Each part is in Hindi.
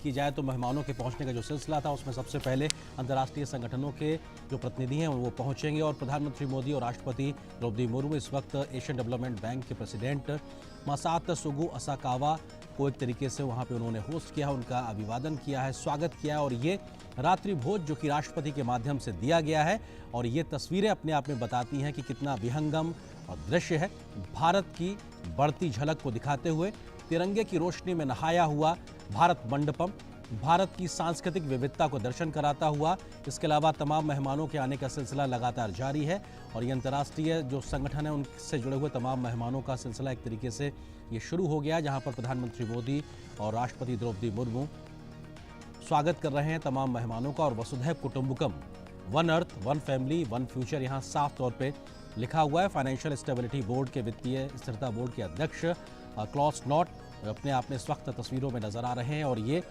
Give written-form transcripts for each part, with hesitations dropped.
की जाए तो मेहमानों के पहुंचने का जो सिलसिला था उसमें सबसे पहले अंतर्राष्ट्रीय संगठनों के जो प्रतिनिधि हैं वो पहुंचेंगे और प्रधानमंत्री मोदी और राष्ट्रपति द्रौपदी मुर्मू इस वक्त एशियन डेवलपमेंट बैंक के प्रेसिडेंट मासातसुगु असाकावा को एक तरीके से वहां पे उन्होंने होस्ट किया, उनका अभिवादन किया है, स्वागत किया और ये रात्रि भोज जो कि राष्ट्रपति के माध्यम से दिया गया है और ये तस्वीरें अपने आप में बताती हैं कि कितना विहंगम और दृश्य है। भारत की बढ़ती झलक को दिखाते हुए तिरंगे की रोशनी में नहाया हुआ भारत मंडपम भारत की सांस्कृतिक विविधता को दर्शन कराता हुआ, इसके अलावा तमाम मेहमानों के आने का सिलसिला लगातार जारी है और ये अंतर्राष्ट्रीय जो संगठन है उनसे जुड़े हुए तमाम मेहमानों का सिलसिला एक तरीके से ये शुरू हो गया, जहां पर प्रधानमंत्री मोदी और राष्ट्रपति द्रौपदी मुर्मू स्वागत कर रहे हैं तमाम मेहमानों का। और वसुधैव कुटुंबकम, one earth one family one future यहाँ साफ तौर पर लिखा हुआ है। फाइनेंशियल स्टेबिलिटी बोर्ड के वित्तीय स्थिरता बोर्ड के अध्यक्ष क्लॉस नॉट अपने आप में इस वक्त तस्वीरों में नजर आ रहे हैं और ये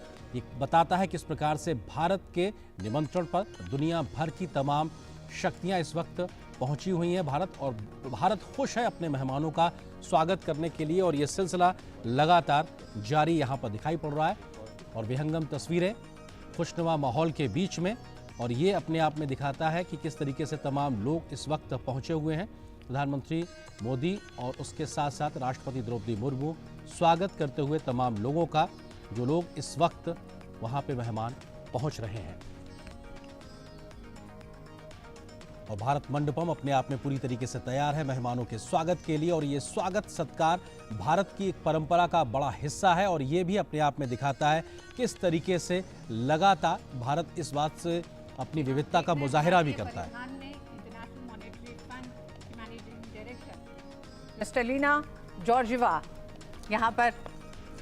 बताता है किस प्रकार से भारत के निमंत्रण पर दुनिया भर की तमाम शक्तियां इस वक्त पहुंची हुई हैं और भारत खुश है अपने मेहमानों का स्वागत करने के लिए और ये सिलसिला लगातार जारी यहाँ पर दिखाई पड़ रहा है और विहंगम तस्वीरें खुशनुमा माहौल के बीच में और ये अपने आप में दिखाता है कि किस तरीके से तमाम लोग इस वक्त पहुंचे हुए हैं। प्रधानमंत्री मोदी और उसके साथ साथ राष्ट्रपति द्रौपदी मुर्मू स्वागत करते हुए तमाम लोगों का, जो लोग इस वक्त वहां पे मेहमान पहुंच रहे हैं और भारत मंडपम अपने आप में पूरी तरीके से तैयार है मेहमानों के स्वागत के लिए और ये स्वागत सत्कार भारत की एक परंपरा का बड़ा हिस्सा है और ये भी अपने आप में दिखाता है किस तरीके से लगातार भारत इस बात से अपनी विविधता का मुजाहिरा भी करता है। मिस्टर लीना जॉर्जिवा यहाँ पर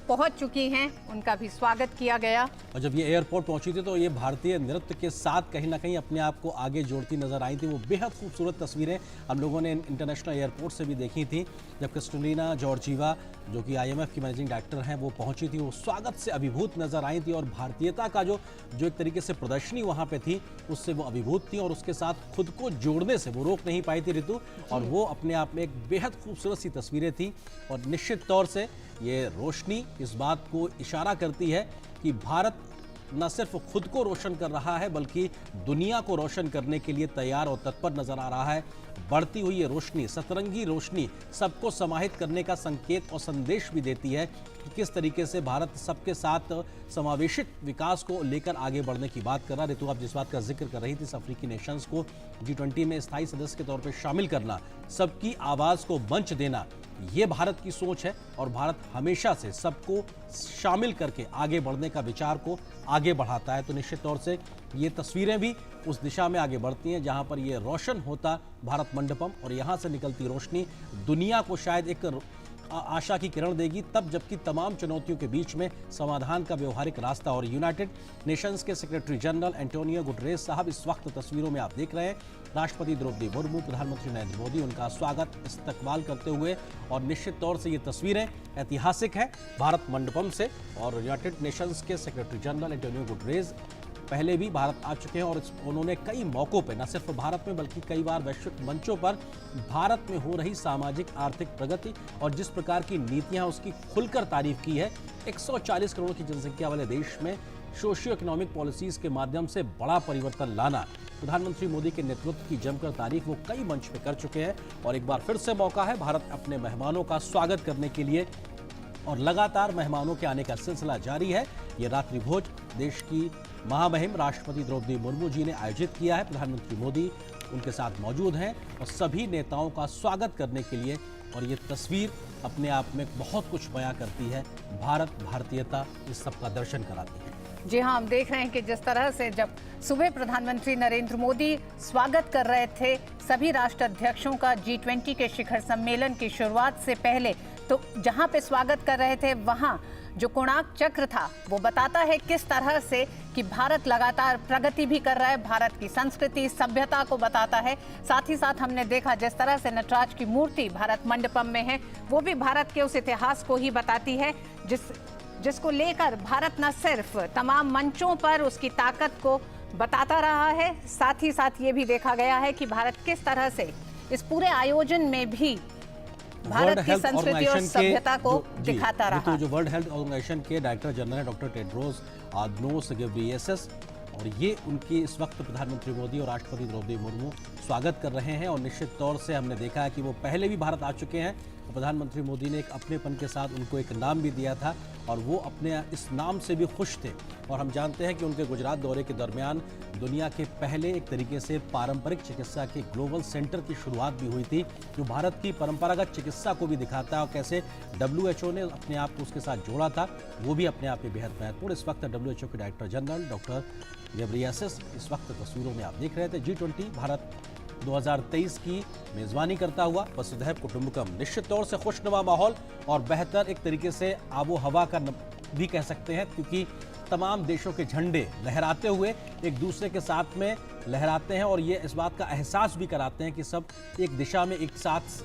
पहुंच चुकी हैं, उनका भी स्वागत किया गया। और जब ये एयरपोर्ट पहुंची थी तो ये भारतीय नृत्य के साथ कहीं ना कहीं अपने आप को आगे जोड़ती नजर आई थी। वो बेहद खूबसूरत तस्वीरें हम लोगों ने इंटरनेशनल एयरपोर्ट से भी देखी थी जब क्रिस्टलिना जॉर्जिवा जो कि IMF की मैनेजिंग डायरेक्टर हैं वो पहुंची थी। वो स्वागत से अभिभूत नजर आई थी और भारतीयता का जो एक तरीके से प्रदर्शनी वहां पे थी उससे वो अभिभूत थी और उसके साथ खुद को जोड़ने से वो रोक नहीं पाई थी ऋतु, और वो अपने आप में एक बेहद खूबसूरत सी तस्वीरें थी और निश्चित तौर से ये रोशनी इस बात को इशारा करती है कि भारत न सिर्फ खुद को रोशन कर रहा है बल्कि दुनिया को रोशन करने के लिए तैयार और तत्पर नजर आ रहा है। बढ़ती हुई ये रोशनी, सतरंगी रोशनी सबको समाहित करने का संकेत और संदेश भी देती है कि किस तरीके से भारत सबके साथ समावेशित विकास को लेकर आगे बढ़ने की बात कर रहा है। ऋतु, आप जिस बात का जिक्र कर रही थी, अफ्रीकी नेशंस को G20 में स्थायी सदस्य के तौर पर शामिल करना, सबकी आवाज को मंच देना, ये भारत की सोच है और भारत हमेशा से सबको शामिल करके आगे बढ़ने का विचार को आगे बढ़ाता है। तो निश्चित तौर से ये तस्वीरें भी उस दिशा में आगे बढ़ती हैं जहां पर ये रोशन होता भारत मंडपम और यहां से निकलती रोशनी दुनिया को शायद एक आशा की किरण देगी, तब जबकि तमाम चुनौतियों के बीच में समाधान का व्यवहारिक रास्ता। और यूनाइटेड नेशंस के सेक्रेटरी जनरल एंटोनियो गुटरेस साहब इस वक्त तस्वीरों में आप देख रहे हैं, राष्ट्रपति द्रौपदी मुर्मू, प्रधानमंत्री नरेंद्र मोदी उनका स्वागत इस्तकबाल करते हुए और निश्चित तौर से ये तस्वीरें ऐतिहासिक है भारत मंडपम से। और यूनाइटेड नेशंस के सेक्रेटरी जनरल एंटोनियो गुटरेस पहले भी भारत आ चुके हैं और उन्होंने कई मौकों पे न सिर्फ भारत में बल्कि कई बार वैश्विक मंचों पर भारत में हो रही सामाजिक आर्थिक प्रगति और जिस प्रकार की नीतियां उसकी खुलकर तारीफ की है। 140 करोड़ की जनसंख्या वाले देश में सोशियो इकोनॉमिक पॉलिसीज के माध्यम से बड़ा परिवर्तन लाना, प्रधानमंत्री मोदी के नेतृत्व की जमकर तारीफ वो कई मंच पे कर चुके हैं और एक बार फिर से मौका है भारत अपने मेहमानों का स्वागत करने के लिए और लगातार मेहमानों के आने का सिलसिला जारी है। ये रात्रि भोज देश की महामहिम राष्ट्रपति द्रौपदी मुर्मू जी ने आयोजित किया है। प्रधानमंत्री मोदी उनके साथ मौजूद हैं और सभी नेताओं का स्वागत करने के लिए, और ये तस्वीर अपने आप में बहुत कुछ बयां करती है। भारत, भारतीयता इस सब का दर्शन कराती है। जी हाँ, हम देख रहे हैं कि जिस तरह से जब सुबह प्रधानमंत्री नरेंद्र मोदी स्वागत कर रहे थे सभी राष्ट्र अध्यक्षों का G20 के शिखर सम्मेलन की शुरुआत से पहले, तो जहां पे स्वागत कर रहे थे वहां जो कोणार्क चक्र था वो बताता है किस तरह से कि भारत लगातार प्रगति भी कर रहा है, भारत की संस्कृति सभ्यता को बताता है। साथ ही साथ हमने देखा जिस तरह से नटराज की मूर्ति भारत मंडपम में है वो भी भारत के उस इतिहास को ही बताती है जिसको लेकर भारत न सिर्फ तमाम मंचों पर उसकी ताकत को बताता रहा है, साथ ही साथ ये भी देखा गया है कि भारत किस तरह से इस पूरे आयोजन में भी भारत की संस्कृति और सभ्यता को दिखाता रहा। तो जो वर्ल्ड हेल्थ ऑर्गेनाइजेशन के डायरेक्टर जनरल है डॉक्टर टेड्रोस अदनोस घेब्रेयेसस, और ये उनकी इस वक्त प्रधानमंत्री मोदी और राष्ट्रपति द्रौपदी मुर्मू स्वागत कर रहे हैं। और निश्चित तौर से हमने देखा है कि वो पहले भी भारत आ चुके हैं और प्रधानमंत्री मोदी ने एक अपनेपन के साथ उनको एक नाम भी दिया था और वो अपने इस नाम से भी खुश थे। और हम जानते हैं कि उनके गुजरात दौरे के दरमियान दुनिया के पहले एक तरीके से पारंपरिक चिकित्सा के ग्लोबल सेंटर की शुरुआत भी हुई थी, जो भारत की परंपरागत चिकित्सा को भी दिखाता है और कैसे WHO ने अपने आप को उसके साथ जोड़ा था, वो भी अपने आप में बेहद महत्वपूर्ण। इस वक्त WHO के डायरेक्टर जनरल डॉक्टर घेब्रेयेसस इस वक्त तस्वीरों में आप देख रहे थे। G20 भारत 2023 की मेजबानी करता हुआ वसुधैव कुटुंबकम, निश्चित तौर से खुशनुमा माहौल और बेहतर एक तरीके से आबो हवा का भी कह सकते हैं, क्योंकि तमाम देशों के झंडे लहराते हुए एक दूसरे के साथ में लहराते हैं और ये इस बात का एहसास भी कराते हैं कि सब एक दिशा में एक साथ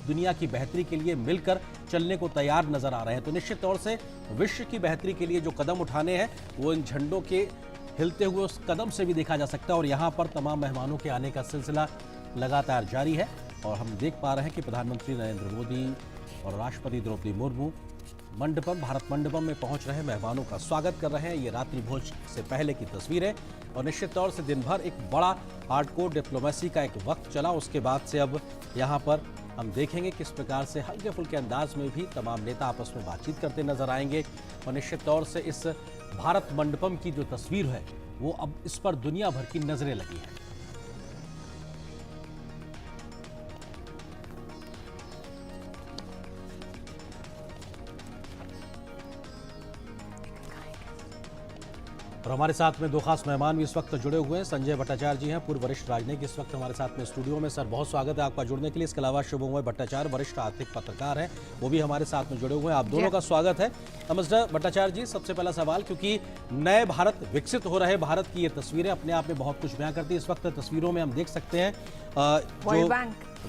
दुनिया की बेहतरी के लिए मिलकर चलने को तैयार नजर आ रहे हैं। तो निश्चित तौर से विश्व की बेहतरी के लिए जो कदम उठाने हैं वो इन झंडों के हिलते हुए उस कदम से भी देखा जा सकता है। और यहाँ पर तमाम मेहमानों के आने का सिलसिला लगातार जारी है और हम देख पा रहे हैं कि प्रधानमंत्री नरेंद्र मोदी और राष्ट्रपति द्रौपदी मुर्मू मंडपम, भारत मंडपम में पहुंच रहे मेहमानों का स्वागत कर रहे हैं। ये रात्रि भोज से पहले की तस्वीर है और निश्चित तौर से दिन भर एक बड़ा हार्डकोर डिप्लोमेसी का एक वक्त चला। उसके बाद से अब यहाँ पर हम देखेंगे किस प्रकार से हल्के फुल्के अंदाज में भी तमाम नेता आपस में बातचीत करते नजर आएंगे। और निश्चित तौर से इस भारत मंडपम की जो तस्वीर है वो अब इस पर दुनिया भर की नजरें लगी हैं। और हमारे साथ में दो खास मेहमान भी इस वक्त जुड़े हुए हैं। संजय भट्टाचार्य जी हैं, पूर्व वरिष्ठ राजनीतिक, इस वक्त हमारे साथ में स्टूडियो में। सर बहुत स्वागत है आपका जुड़ने के लिए। इसके अलावा शुभमोय भट्टाचार्य, वरिष्ठ आर्थिक पत्रकार हैं, वो भी हमारे साथ में जुड़े हुए हैं। आप दोनों का स्वागत है। मिस्टर भट्टाचार्य जी, सबसे पहला सवाल, क्योंकि नए भारत, विकसित हो रहे भारत की ये तस्वीरें अपने आप में बहुत कुछ बयां करती है। इस वक्त तस्वीरों में हम देख सकते हैं जो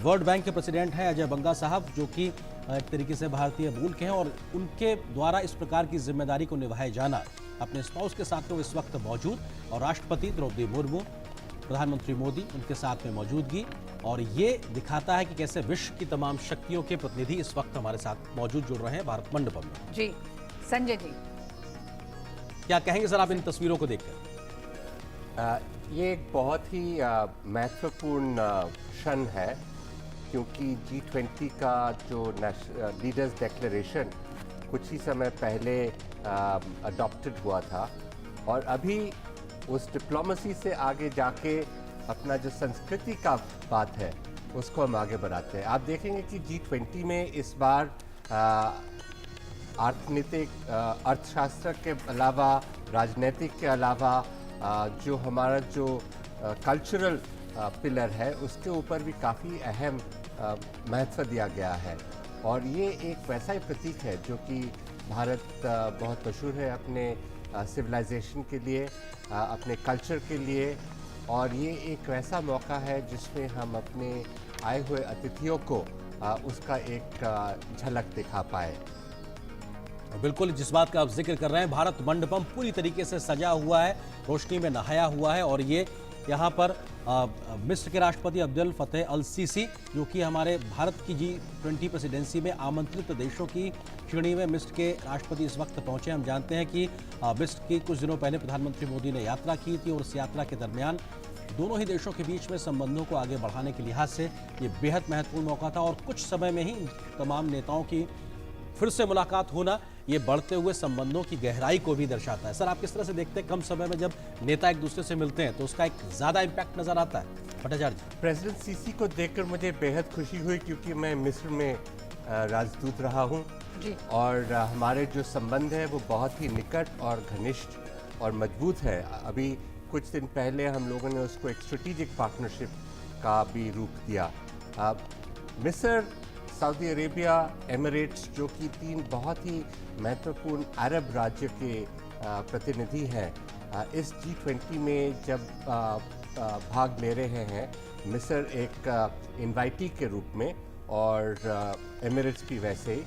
वर्ल्ड बैंक के प्रेसिडेंट हैं अजय बंगा साहब, जो कि एक तरीके से भारतीय मूल के हैं और उनके द्वारा इस प्रकार की जिम्मेदारी को निभाए जाना अपने स्पाउस के साथ में इस वक्त मौजूद, और राष्ट्रपति द्रौपदी मुर्मू, प्रधानमंत्री मोदी, उनके साथ में मौजूदगी, और ये दिखाता है कि कैसे विश्व की तमाम शक्तियों के प्रतिनिधि इस वक्त हमारे साथ मौजूद जुड़ रहे हैं भारत मंडपम में। जी संजय जी, क्या कहेंगे सर आप इन तस्वीरों को देखकर? ये एक बहुत ही महत्वपूर्ण क्षण है, क्योंकि G20 का जो लीडर्स डिक्लेरेशन कुछ ही समय पहले अडॉप्टेड हुआ था और अभी उस डिप्लोमेसी से आगे जाके अपना जो संस्कृति का बात है उसको हम आगे बढ़ाते हैं। आप देखेंगे कि G20 में इस बार अर्थनीतिक, अर्थशास्त्र के अलावा, राजनीतिक के अलावा जो हमारा जो कल्चरल पिलर है उसके ऊपर भी काफ़ी अहम महत्व दिया गया है। और ये एक वैसा ही प्रतीक है जो कि भारत बहुत मशहूर है अपने सिविलाइजेशन के लिए, अपने कल्चर के लिए, और ये एक वैसा मौका है जिसमें हम अपने आए हुए अतिथियों को उसका एक झलक दिखा पाए। बिल्कुल, जिस बात का आप जिक्र कर रहे हैं, भारत मंडपम पूरी तरीके से सजा हुआ है, रोशनी में नहाया हुआ है और ये यहाँ पर मिस्र के राष्ट्रपति अब्देल फतेह अल सीसी, जो कि हमारे भारत की G20 प्रेसिडेंसी में आमंत्रित देशों की श्रेणी में मिस्र के राष्ट्रपति इस वक्त पहुंचे। हम जानते हैं कि मिस्र की कुछ दिनों पहले प्रधानमंत्री मोदी ने यात्रा की थी और उस यात्रा के दरमियान दोनों ही देशों के बीच में संबंधों को आगे बढ़ाने के लिहाज से ये बेहद महत्वपूर्ण मौका था। और कुछ समय में ही तमाम नेताओं की फिर से मुलाकात होना ये बढ़ते हुए संबंधों की गहराई को भी दर्शाता है। सर आप किस तरह से देखते हैं, कम समय में जब नेता एक दूसरे से मिलते हैं तो उसका एक ज़्यादा इम्पैक्ट नजर आता है? भट्टाचार्य जी। प्रेसिडेंट सीसी को देखकर मुझे बेहद खुशी हुई, क्योंकि मैं मिस्र में राजदूत रहा हूँ और हमारे जो संबंध है वो बहुत ही निकट और घनिष्ठ और मजबूत है। अभी कुछ दिन पहले हम लोगों ने उसको एक स्ट्रेटेजिक पार्टनरशिप का भी रूप दिया। मिस्र, सऊदी अरेबिया, एमिरेट्स, जो कि तीन बहुत ही महत्वपूर्ण अरब राज्य के प्रतिनिधि हैं, इस G20 में जब भाग ले रहे हैं। मिस्र एक इनवाइटी के रूप में और एमिरेट्स भी वैसे ही।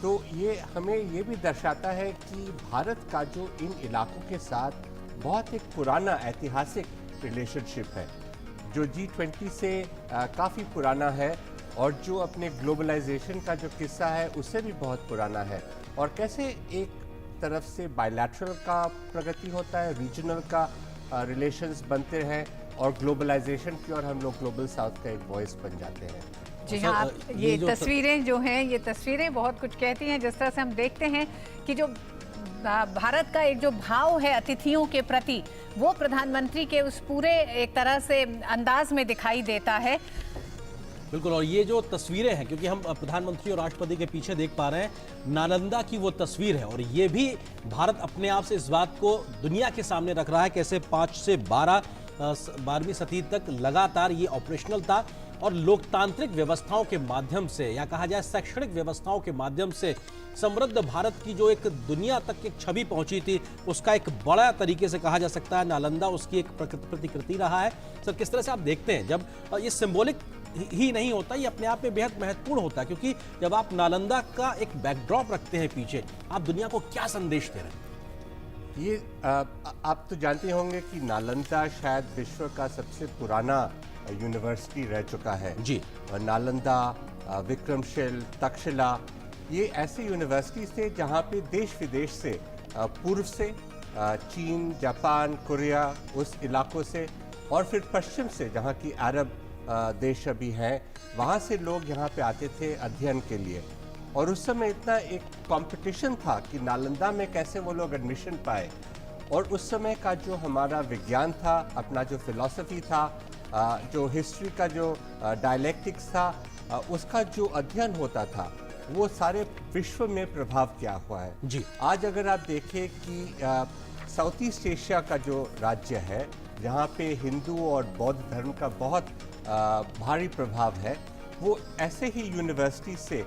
तो ये हमें ये भी दर्शाता है कि भारत का जो इन इलाकों के साथ बहुत एक पुराना ऐतिहासिक रिलेशनशिप है, जो G20 से काफ़ी पुराना है और जो अपने ग्लोबलाइजेशन का जो किस्सा है उससे भी बहुत पुराना है, और कैसे एक तरफ से बायलैटरल का प्रगति होता है, रीजनल का रिलेशंस बनते हैं, और ग्लोबलाइजेशन की और हम लोग ग्लोबल साउथ का एक वॉइस बन जाते हैं। जी अच्छा, हाँ, ये ये जो तस्वीरें जो हैं, ये तस्वीरें बहुत कुछ कहती हैं। जिस तरह से हम देखते हैं कि जो भारत का एक जो भाव है अतिथियों के प्रति, वो प्रधानमंत्री के उस पूरे एक तरह से अंदाज में दिखाई देता है। बिल्कुल, और ये जो तस्वीरें हैं, क्योंकि हम प्रधानमंत्री और राष्ट्रपति के पीछे देख पा रहे हैं नालंदा की वो तस्वीर है, और ये भी भारत अपने आप से इस बात को दुनिया के सामने रख रहा है कैसे 5 से 12वीं सदी तक लगातार ये ऑपरेशनल था, और लोकतांत्रिक व्यवस्थाओं के माध्यम से, या कहा जाए शैक्षणिक व्यवस्थाओं के माध्यम से समृद्ध भारत की जो एक दुनिया तक एक छवि पहुंची थी, उसका एक बड़ा तरीके से कहा जा सकता है नालंदा उसकी एक प्रतिकृति रहा है। सर, किस तरह से आप देखते हैं, जब ये सिंबॉलिक ही नहीं होता, ये अपने आप में बेहद महत्वपूर्ण होता है, क्योंकि जब आप नालंदा का एक बैकड्रॉप रखते हैं पीछे, आप दुनिया को क्या संदेश दे रहे हैं? ये आप तो जानते होंगे कि नालंदा शायद विश्व का सबसे पुराना यूनिवर्सिटी रह चुका है जी। नालंदा, विक्रमशिल, तक्षशिला, ये ऐसे यूनिवर्सिटीज थे जहाँ पे देश विदेश से पूर्व से चीन, जापान, कोरिया, उस इलाकों से, और फिर पश्चिम से जहाँ की अरब देश अभी हैं, वहाँ से लोग यहाँ पे आते थे अध्ययन के लिए। और उस समय इतना एक कंपटीशन था कि नालंदा में कैसे वो लोग एडमिशन पाए, और उस समय का जो हमारा विज्ञान था, अपना जो फिलॉसफी था, जो हिस्ट्री का जो डायलेक्टिक्स था, उसका जो अध्ययन होता था, वो सारे विश्व में प्रभाव किया हुआ है जी। आज अगर आप देखें कि साउथ ईस्ट एशिया का जो राज्य है, जहाँ पे हिंदू और बौद्ध धर्म का बहुत भारी प्रभाव है, वो ऐसे ही यूनिवर्सिटी से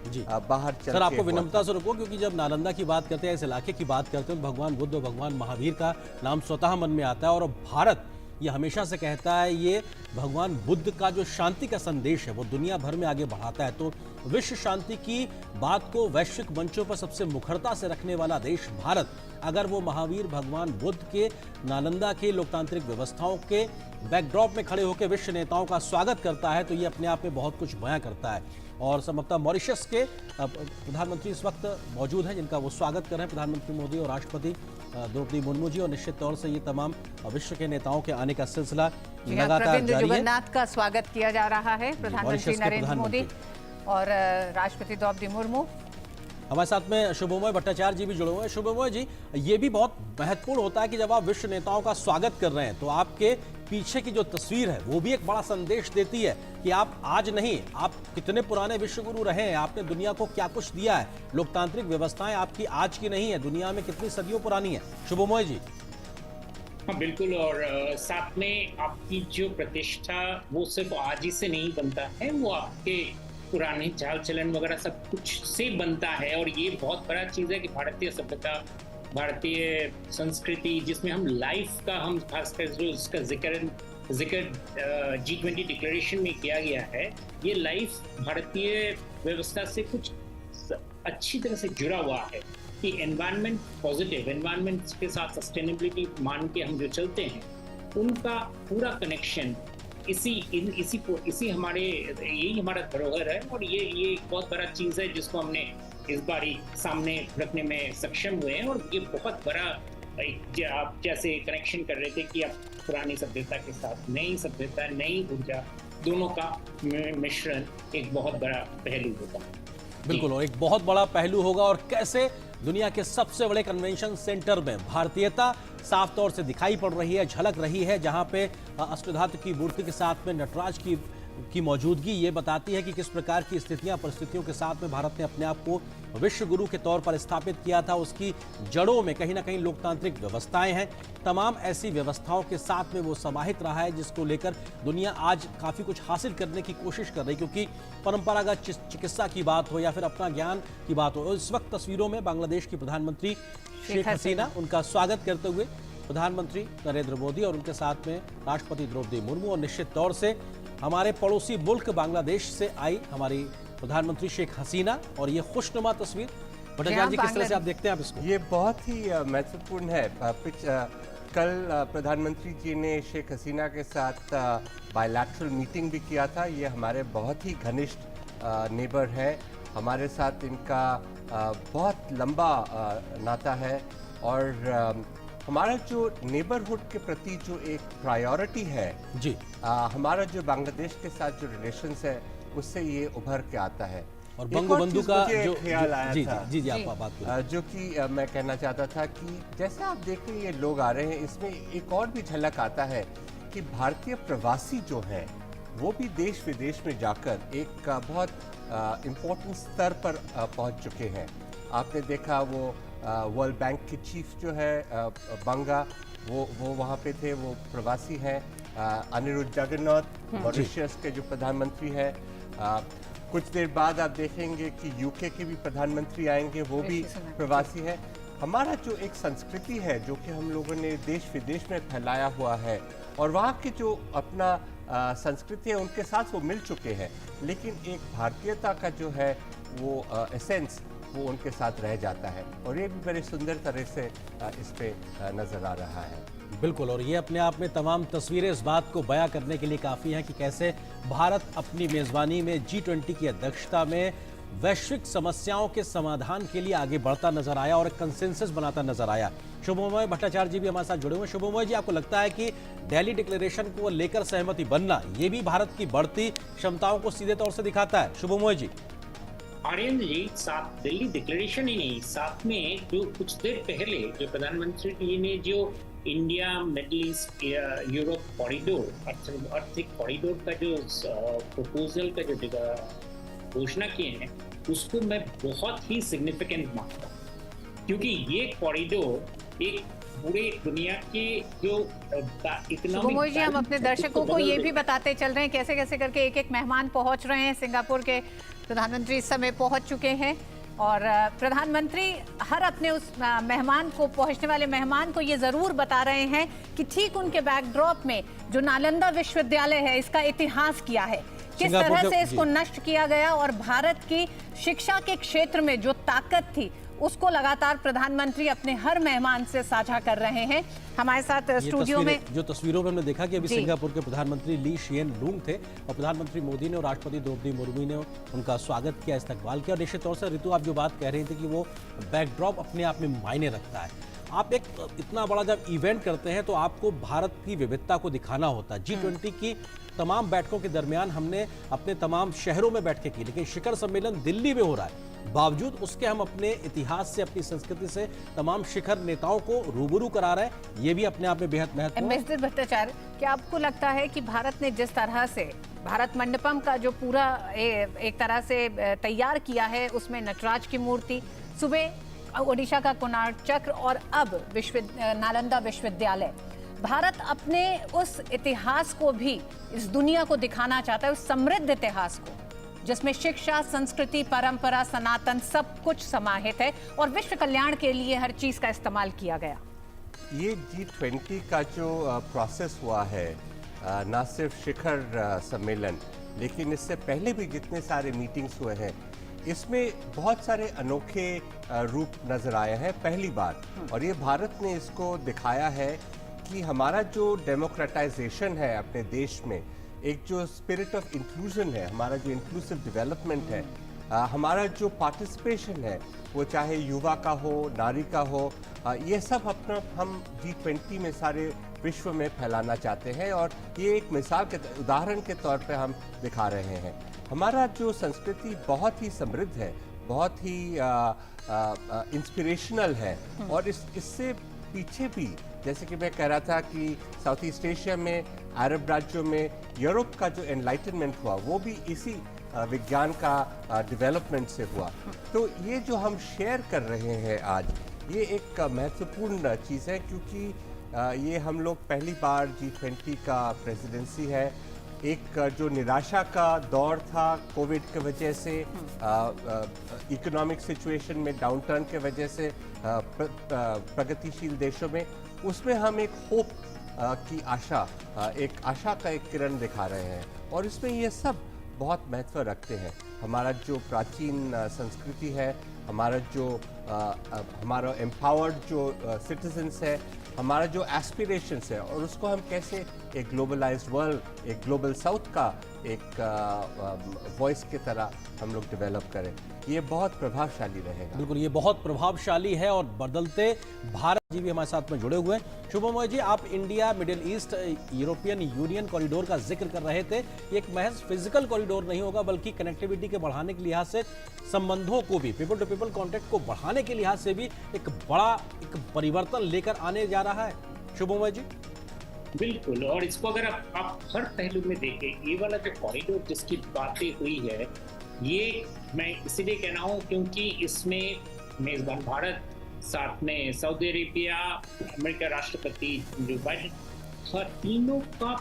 बाहर चल सर, आपको विनम्रता से रुको, क्योंकि जब नालंदा की बात करते हैं, इस इलाके की बात करते हैं, तो भगवान बुद्ध और भगवान महावीर का नाम स्वतः मन में आता है, और भारत ये हमेशा से कहता है ये भगवान बुद्ध का जो शांति का संदेश है वो दुनिया भर में आगे बढ़ाता है। तो विश्व शांति की बात को वैश्विक मंचों पर सबसे मुखरता से रखने वाला देश भारत, अगर वो महावीर भगवान बुद्ध के नालंदा के लोकतांत्रिक व्यवस्थाओं के बैकड्रॉप में खड़े होकर विश्व नेताओं का स्वागत करता है, तो ये अपने आप में बहुत कुछ बयां करता है। और संभवतः मॉरिशस के प्रधानमंत्री इस वक्त मौजूद हैं, जिनका वो स्वागत कर रहे हैं, प्रधानमंत्री मोदी और राष्ट्रपति द्रौपदी मुर्मू जी, और निश्चित तौर से ये तमाम विश्व के नेताओं के आने का सिलसिला लगातार जारी है। जगन्नाथ का स्वागत किया जा रहा है, प्रधानमंत्री नरेंद्र मोदी और राष्ट्रपति द्रौपदी मुर्मू। हमारे साथ में शुभमोय भट्टाचार्य जी भी जुड़े हुए हैं। शुभमोय जी, ये भी बहुत महत्वपूर्ण होता है कि जब आप विश्व नेताओं का स्वागत कर रहे हैं, तो आपके पीछे की जो तस्वीर है वो भी एक बड़ा संदेश देती है कि आप आज नहीं, आप कितने पुराने विश्वगुरु रहे हैं, आपने दुनिया को क्या कुछ दिया है। लोकतांत्रिक व्यवस्थाएं आपकी आज की नहीं है, दुनिया में कितनी सदियों पुरानी है। शुभमोय जी। हाँ बिल्कुल, और साथ में आपकी जो प्रतिष्ठा वो सिर्फ आज ही से नहीं बनता है, वो आपके पुराने चाल चलन वगैरह सब कुछ से बनता है। और ये बहुत बड़ा चीज़ है कि भारतीय सभ्यता, भारतीय संस्कृति, जिसमें हम लाइफ का, हम खासकर जो उसका जिक्र G20 डिक्लेरेशन में किया गया है, ये लाइफ भारतीय व्यवस्था से कुछ अच्छी तरह से जुड़ा हुआ है कि एनवायरनमेंट, पॉजिटिव एनवायरनमेंट के साथ सस्टेनेबिलिटी मान के हम जो चलते हैं, उनका पूरा कनेक्शन इसी हमारे, यही हमारा धरोहर है। और ये एक बहुत बड़ा चीज़ है जिसको हमने इस बारी सामने रखने में सक्षम हुए हैं। और ये बहुत बड़ा, आप जैसे कनेक्शन कर रहे थे कि आप पुरानी सभ्यता के साथ नई सभ्यता, नई ऊर्जा, दोनों का मिश्रण एक बहुत बड़ा पहलू होगा। बिल्कुल, और एक बहुत बड़ा पहलू होगा, और कैसे दुनिया के सबसे बड़े कन्वेंशन सेंटर में भारतीयता साफ तौर से दिखाई पड़ रही है, झलक रही है, जहां पे अष्टधातु की मूर्ति के साथ में नटराज की मौजूदगी ये बताती है कि किस प्रकार की स्थितियां, परिस्थितियों के साथ में भारत ने अपने आप को विश्व गुरु के तौर पर स्थापित किया था। उसकी जड़ों में कहीं ना कहीं लोकतांत्रिक व्यवस्थाएं हैं, तमाम ऐसी व्यवस्थाओं के साथ में वो समाहित रहा है, जिसको लेकर दुनिया आज काफ़ी कुछ हासिल करने की कोशिश कर रही, क्योंकि परंपरागत चिकित्सा की बात हो या फिर अपना ज्ञान की बात हो। इस वक्त तस्वीरों में बांग्लादेश की प्रधानमंत्री शेख हसीना, उनका स्वागत करते हुए प्रधानमंत्री नरेंद्र मोदी और उनके साथ में राष्ट्रपति द्रौपदी मुर्मू, और निश्चित तौर से हमारे पड़ोसी मुल्क बांग्लादेश से आई हमारी प्रधानमंत्री शेख हसीना, और ये खुशनुमा तस्वीर। भट्टाचार्य जी, किस तरह से आप देखते हैं आप इसको? ये बहुत ही महत्वपूर्ण है। कल प्रधानमंत्री जी ने शेख हसीना के साथ बायलैटरल मीटिंग भी किया था। ये हमारे बहुत ही घनिष्ठ नेबर है, हमारे साथ इनका बहुत लंबा नाता है और हमारा जो नेबरहुड के प्रति जो एक प्रायोरिटी है जी, हमारा जो बांग्लादेश के साथ जो रिलेशंस है उससे ये उभर के आता है। और एक बंगबंधु चीज़ का मुझे जो ख्याल आया जी था, जी जी जी आप बात करिए। जो कि मैं कहना चाहता था कि जैसे आप देख रहे हैं ये लोग आ रहे हैं, इसमें एक और भी झलक आता है कि भारतीय प्रवासी जो हैं वो भी देश विदेश में जाकर एक बहुत इम्पोर्टेंट स्तर पर पहुंच चुके हैं। आपने देखा वो वर्ल्ड बैंक के चीफ जो है बंगा, वो वहाँ पे थे, वो प्रवासी हैं। अनिरुद्ध जगन्नाथ मॉरिशस के जो प्रधानमंत्री हैं, कुछ देर बाद आप देखेंगे कि यूके के भी प्रधानमंत्री आएंगे, वो भी प्रवासी है। हमारा जो एक संस्कृति है जो कि हम लोगों ने देश विदेश में फैलाया हुआ है और वहाँ के जो अपना संस्कृति है उनके साथ वो मिल चुके हैं, लेकिन एक भारतीयता का जो है वो एसेंस वो उनके साथ रह जाता है और ये भी बड़े सुंदर तरह से इस पे नजर आ रहा है। बिल्कुल, और ये अपने आप में तमाम तस्वीरें इस बात को बयां करने के लिए काफ़ी हैं कि कैसे भारत अपनी मेज़बानी में G20 की अध्यक्षता में वैश्विक समस्याओं के समाधान के लिए आगे बढ़ता नजर आया और एक कंसेंसस बनाता नजर आया। शुभमोय भट्टाचार्य जी भी हमारे साथ जुड़े हुए हैं। शुभमोय जी, आपको लगता है कि दिल्ली डिक्लेरेशन को लेकर सहमति बनना ये भी भारत की बढ़ती क्षमताओं को सीधे तौर से दिखाता है? शुभमोय जी। आर्यन जी, साथ दिल्ली डिक्लेरेशन ही नहीं, साथ में जो कुछ देर पहले जो प्रधानमंत्री जी ने जो India middle east Europe corridor आर्थिक कॉरिडोर का जो प्रपोजल का जो घोषणा किए हैं उसको मैं बहुत ही सिग्निफिकेंट मानता हूँ, क्योंकि ये कॉरिडोर एक पूरे दुनिया के जो शुभमोय जी, हम अपने दर्शकों को ये भी बताते चल रहे हैं कैसे कैसे करके एक एक मेहमान पहुंच रहे हैं। सिंगापुर के प्रधानमंत्री इस समय पहुंच चुके हैं और प्रधानमंत्री हर अपने उस मेहमान को, पहुंचने वाले मेहमान को ये जरूर बता रहे हैं कि ठीक उनके बैकड्रॉप में जो नालंदा विश्वविद्यालय है इसका इतिहास क्या है, किस तरह से इसको नष्ट किया गया और भारत की शिक्षा के क्षेत्र में जो ताकत थी उसको लगातार प्रधानमंत्री अपने हर मेहमान से साझा कर रहे हैं। हमारे साथ स्टूडियो में जो तस्वीरों में हमने देखा कि अभी सिंगापुर के प्रधानमंत्री ली शिएन लूंग थे और प्रधानमंत्री मोदी ने और राष्ट्रपति द्रौपदी मुर्मू ने उनका स्वागत किया, इस्तकबाल किया। और निश्चित तौर से ऋतु, आप जो बात कह रही थी कि वो बैकड्रॉप अपने आप में मायने रखता है। आप एक इतना बड़ा जब इवेंट करते हैं तो आपको भारत की विविधता को दिखाना होता है। G20 की तमाम बैठकों के दरमियान हमने अपने तमाम शहरों में बैठकें की, लेकिन शिखर सम्मेलन दिल्ली में हो रहा है। बावजूद उसके हम अपने इतिहास से, अपनी संस्कृति से तमाम शिखर नेताओं को रूबरू करा रहे हैं। ये भी अपने आप में बेहद महत्वपूर्ण है। भट्टाचार्य, क्या आपको लगता है कि भारत ने जिस तरह से भारत मंडपम का जो पूरा एक तरह से तैयार किया है, उसमें नटराज की मूर्ति, सुबह ओडिशा का कोणार्क चक्र और अब नालंदा विश्वविद्यालय, भारत अपने उस इतिहास को भी इस दुनिया को दिखाना चाहता है, उस समृद्ध इतिहास को जिसमें शिक्षा, संस्कृति, परंपरा, सनातन सब कुछ समाहित है और विश्व कल्याण के लिए हर चीज का इस्तेमाल किया गया। ये G20 का जो प्रोसेस हुआ है, ना सिर्फ शिखर सम्मेलन, लेकिन इससे पहले भी जितने सारे मीटिंग्स हुए हैं, इसमें बहुत सारे अनोखे रूप नजर आए हैं पहली बार। और ये भारत ने इसको दिखाया है कि हमारा जो डेमोक्रेटाइजेशन है अपने देश में, एक जो स्पिरिट ऑफ इंक्लूजन है, हमारा जो इंक्लूसिव डेवलपमेंट है, हमारा जो पार्टिसिपेशन है, वो चाहे युवा का हो, नारी का हो, ये सब अपना हम G20 में सारे विश्व में फैलाना चाहते हैं। और ये एक मिसाल के उदाहरण के तौर पे हम दिखा रहे हैं। हमारा जो संस्कृति बहुत ही समृद्ध है, बहुत ही इंस्पिरेशनल है और इससे पीछे भी, जैसे कि मैं कह रहा था कि साउथ ईस्ट एशिया में, अरब राज्यों में, यूरोप का जो एनलाइटनमेंट हुआ वो भी इसी विज्ञान का डेवलपमेंट से हुआ। तो ये जो हम शेयर कर रहे हैं आज, ये एक महत्वपूर्ण चीज़ है, क्योंकि ये हम लोग पहली बार G20 का प्रेसिडेंसी है। एक जो निराशा का दौर था कोविड के वजह से, इकोनॉमिक सिचुएशन में डाउनटर्न के वजह से प्रगतिशील देशों में, उसमें हम एक होप की आशा, एक आशा का एक किरण दिखा रहे हैं और इसमें ये सब बहुत महत्व रखते हैं। हमारा जो प्राचीन संस्कृति है, हमारा जो हमारा एम्पावर्ड जो सिटीजन्स है, हमारा जो एस्पिरेशंस है, और उसको हम कैसे एक ग्लोबलाइज्ड वर्ल्ड, एक ग्लोबल साउथ का एक वॉइस की तरह हम लोग डेवलप करें, ये बहुत प्रभावशाली रहेगा। बिल्कुल, ये बहुत प्रभावशाली है और बदलते भारत जी भी हमारे साथ में जुड़े हुए हैं। शुभमोय जी, आप India middle east European union corridor का जिक्र कर रहे थे। ये एक महज फिजिकल कॉरिडोर नहीं होगा, बल्कि कनेक्टिविटी के बढ़ाने के लिहाज से, संबंधों को भी, पीपल टू पीपल कॉन्टेक्ट को बढ़ाने के लिहाज से भी एक बड़ा एक परिवर्तन लेकर आने जा रहा है। शुभमोय जी, बिल्कुल, और इसको अगर आप हर पहलू में देखें, ये वाला जो कॉरिडोर जिसकी बातें हुई है, ये मैं इसीलिए कह रहा हूँ क्योंकि इसमें मेजबान भारत, साथ में सऊदी अरेबिया, अमेरिका राष्ट्रपति जो बाइडेन, तीनों का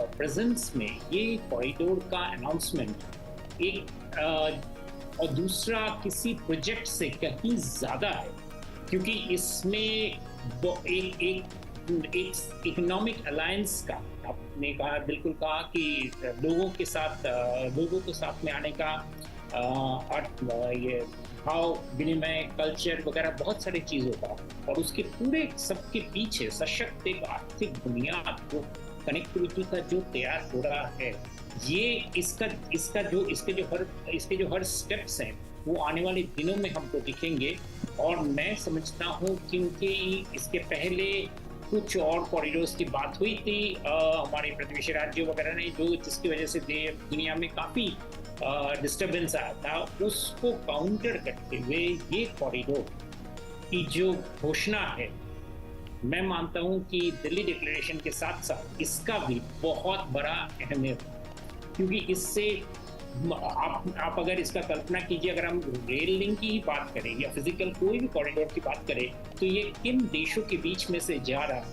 प्रेजेंस में ये कॉरिडोर का अनाउंसमेंट एक और दूसरा किसी प्रोजेक्ट से कहीं ज्यादा है, क्योंकि इसमें एक इकोनॉमिक अलायंस का, आपने कहा, बिल्कुल कहा कि लोगों को साथ में आने का ये भाव विनिमय, कल्चर वगैरह बहुत सारी चीजों का, और उसके पूरे सबके पीछे सशक्त एक आर्थिक बुनियाद जो कनेक्टिविटी का जो तैयार हो रहा है, ये इसके जो हर स्टेप्स हैं वो आने वाले दिनों में हमको दिखेंगे। और मैं समझता हूँ क्योंकि इसके पहले कुछ और कॉरिडोर्स की बात हुई थी हमारे प्रतिवेशी राज्यों वगैरह ने, जिसकी वजह से दुनिया में काफी डिस्टर्बेंस आया था, उसको काउंटर करते हुए ये कॉरिडोर की जो घोषणा है, मैं मानता हूं कि दिल्ली डिक्लेरेशन के साथ साथ इसका भी बहुत बड़ा अहमियत है, क्योंकि इससे आप अगर इसका कल्पना कीजिए, अगर हम रेल लिंक की ही बात करें या फिजिकल कोई भी कॉरिडोर की बात करें, तो ये किन देशों के बीच में से जा रहा है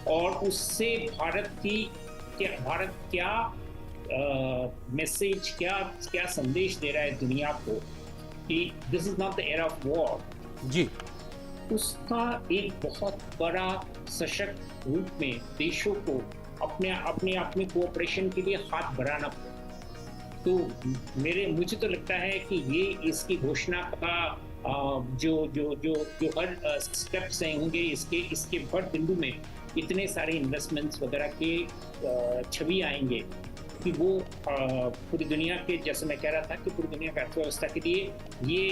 और उससे भारत क्या मैसेज, क्या संदेश दे रहा है दुनिया को कि this is not the era of war जी, उसका एक बहुत बड़ा सशक्त रूप में देशों को अपने आप में कोऑपरेशन के लिए हाथ बढ़ाना पड़े। तो मुझे तो लगता है कि ये इसकी घोषणा का जो हर स्टेप्स होंगे, इसके हर बिंदु में इतने सारे इन्वेस्टमेंट्स वगैरह के छवि आएंगे कि वो पूरी दुनिया के, जैसे मैं कह रहा था कि पूरी दुनिया की अर्थव्यवस्था के लिए ये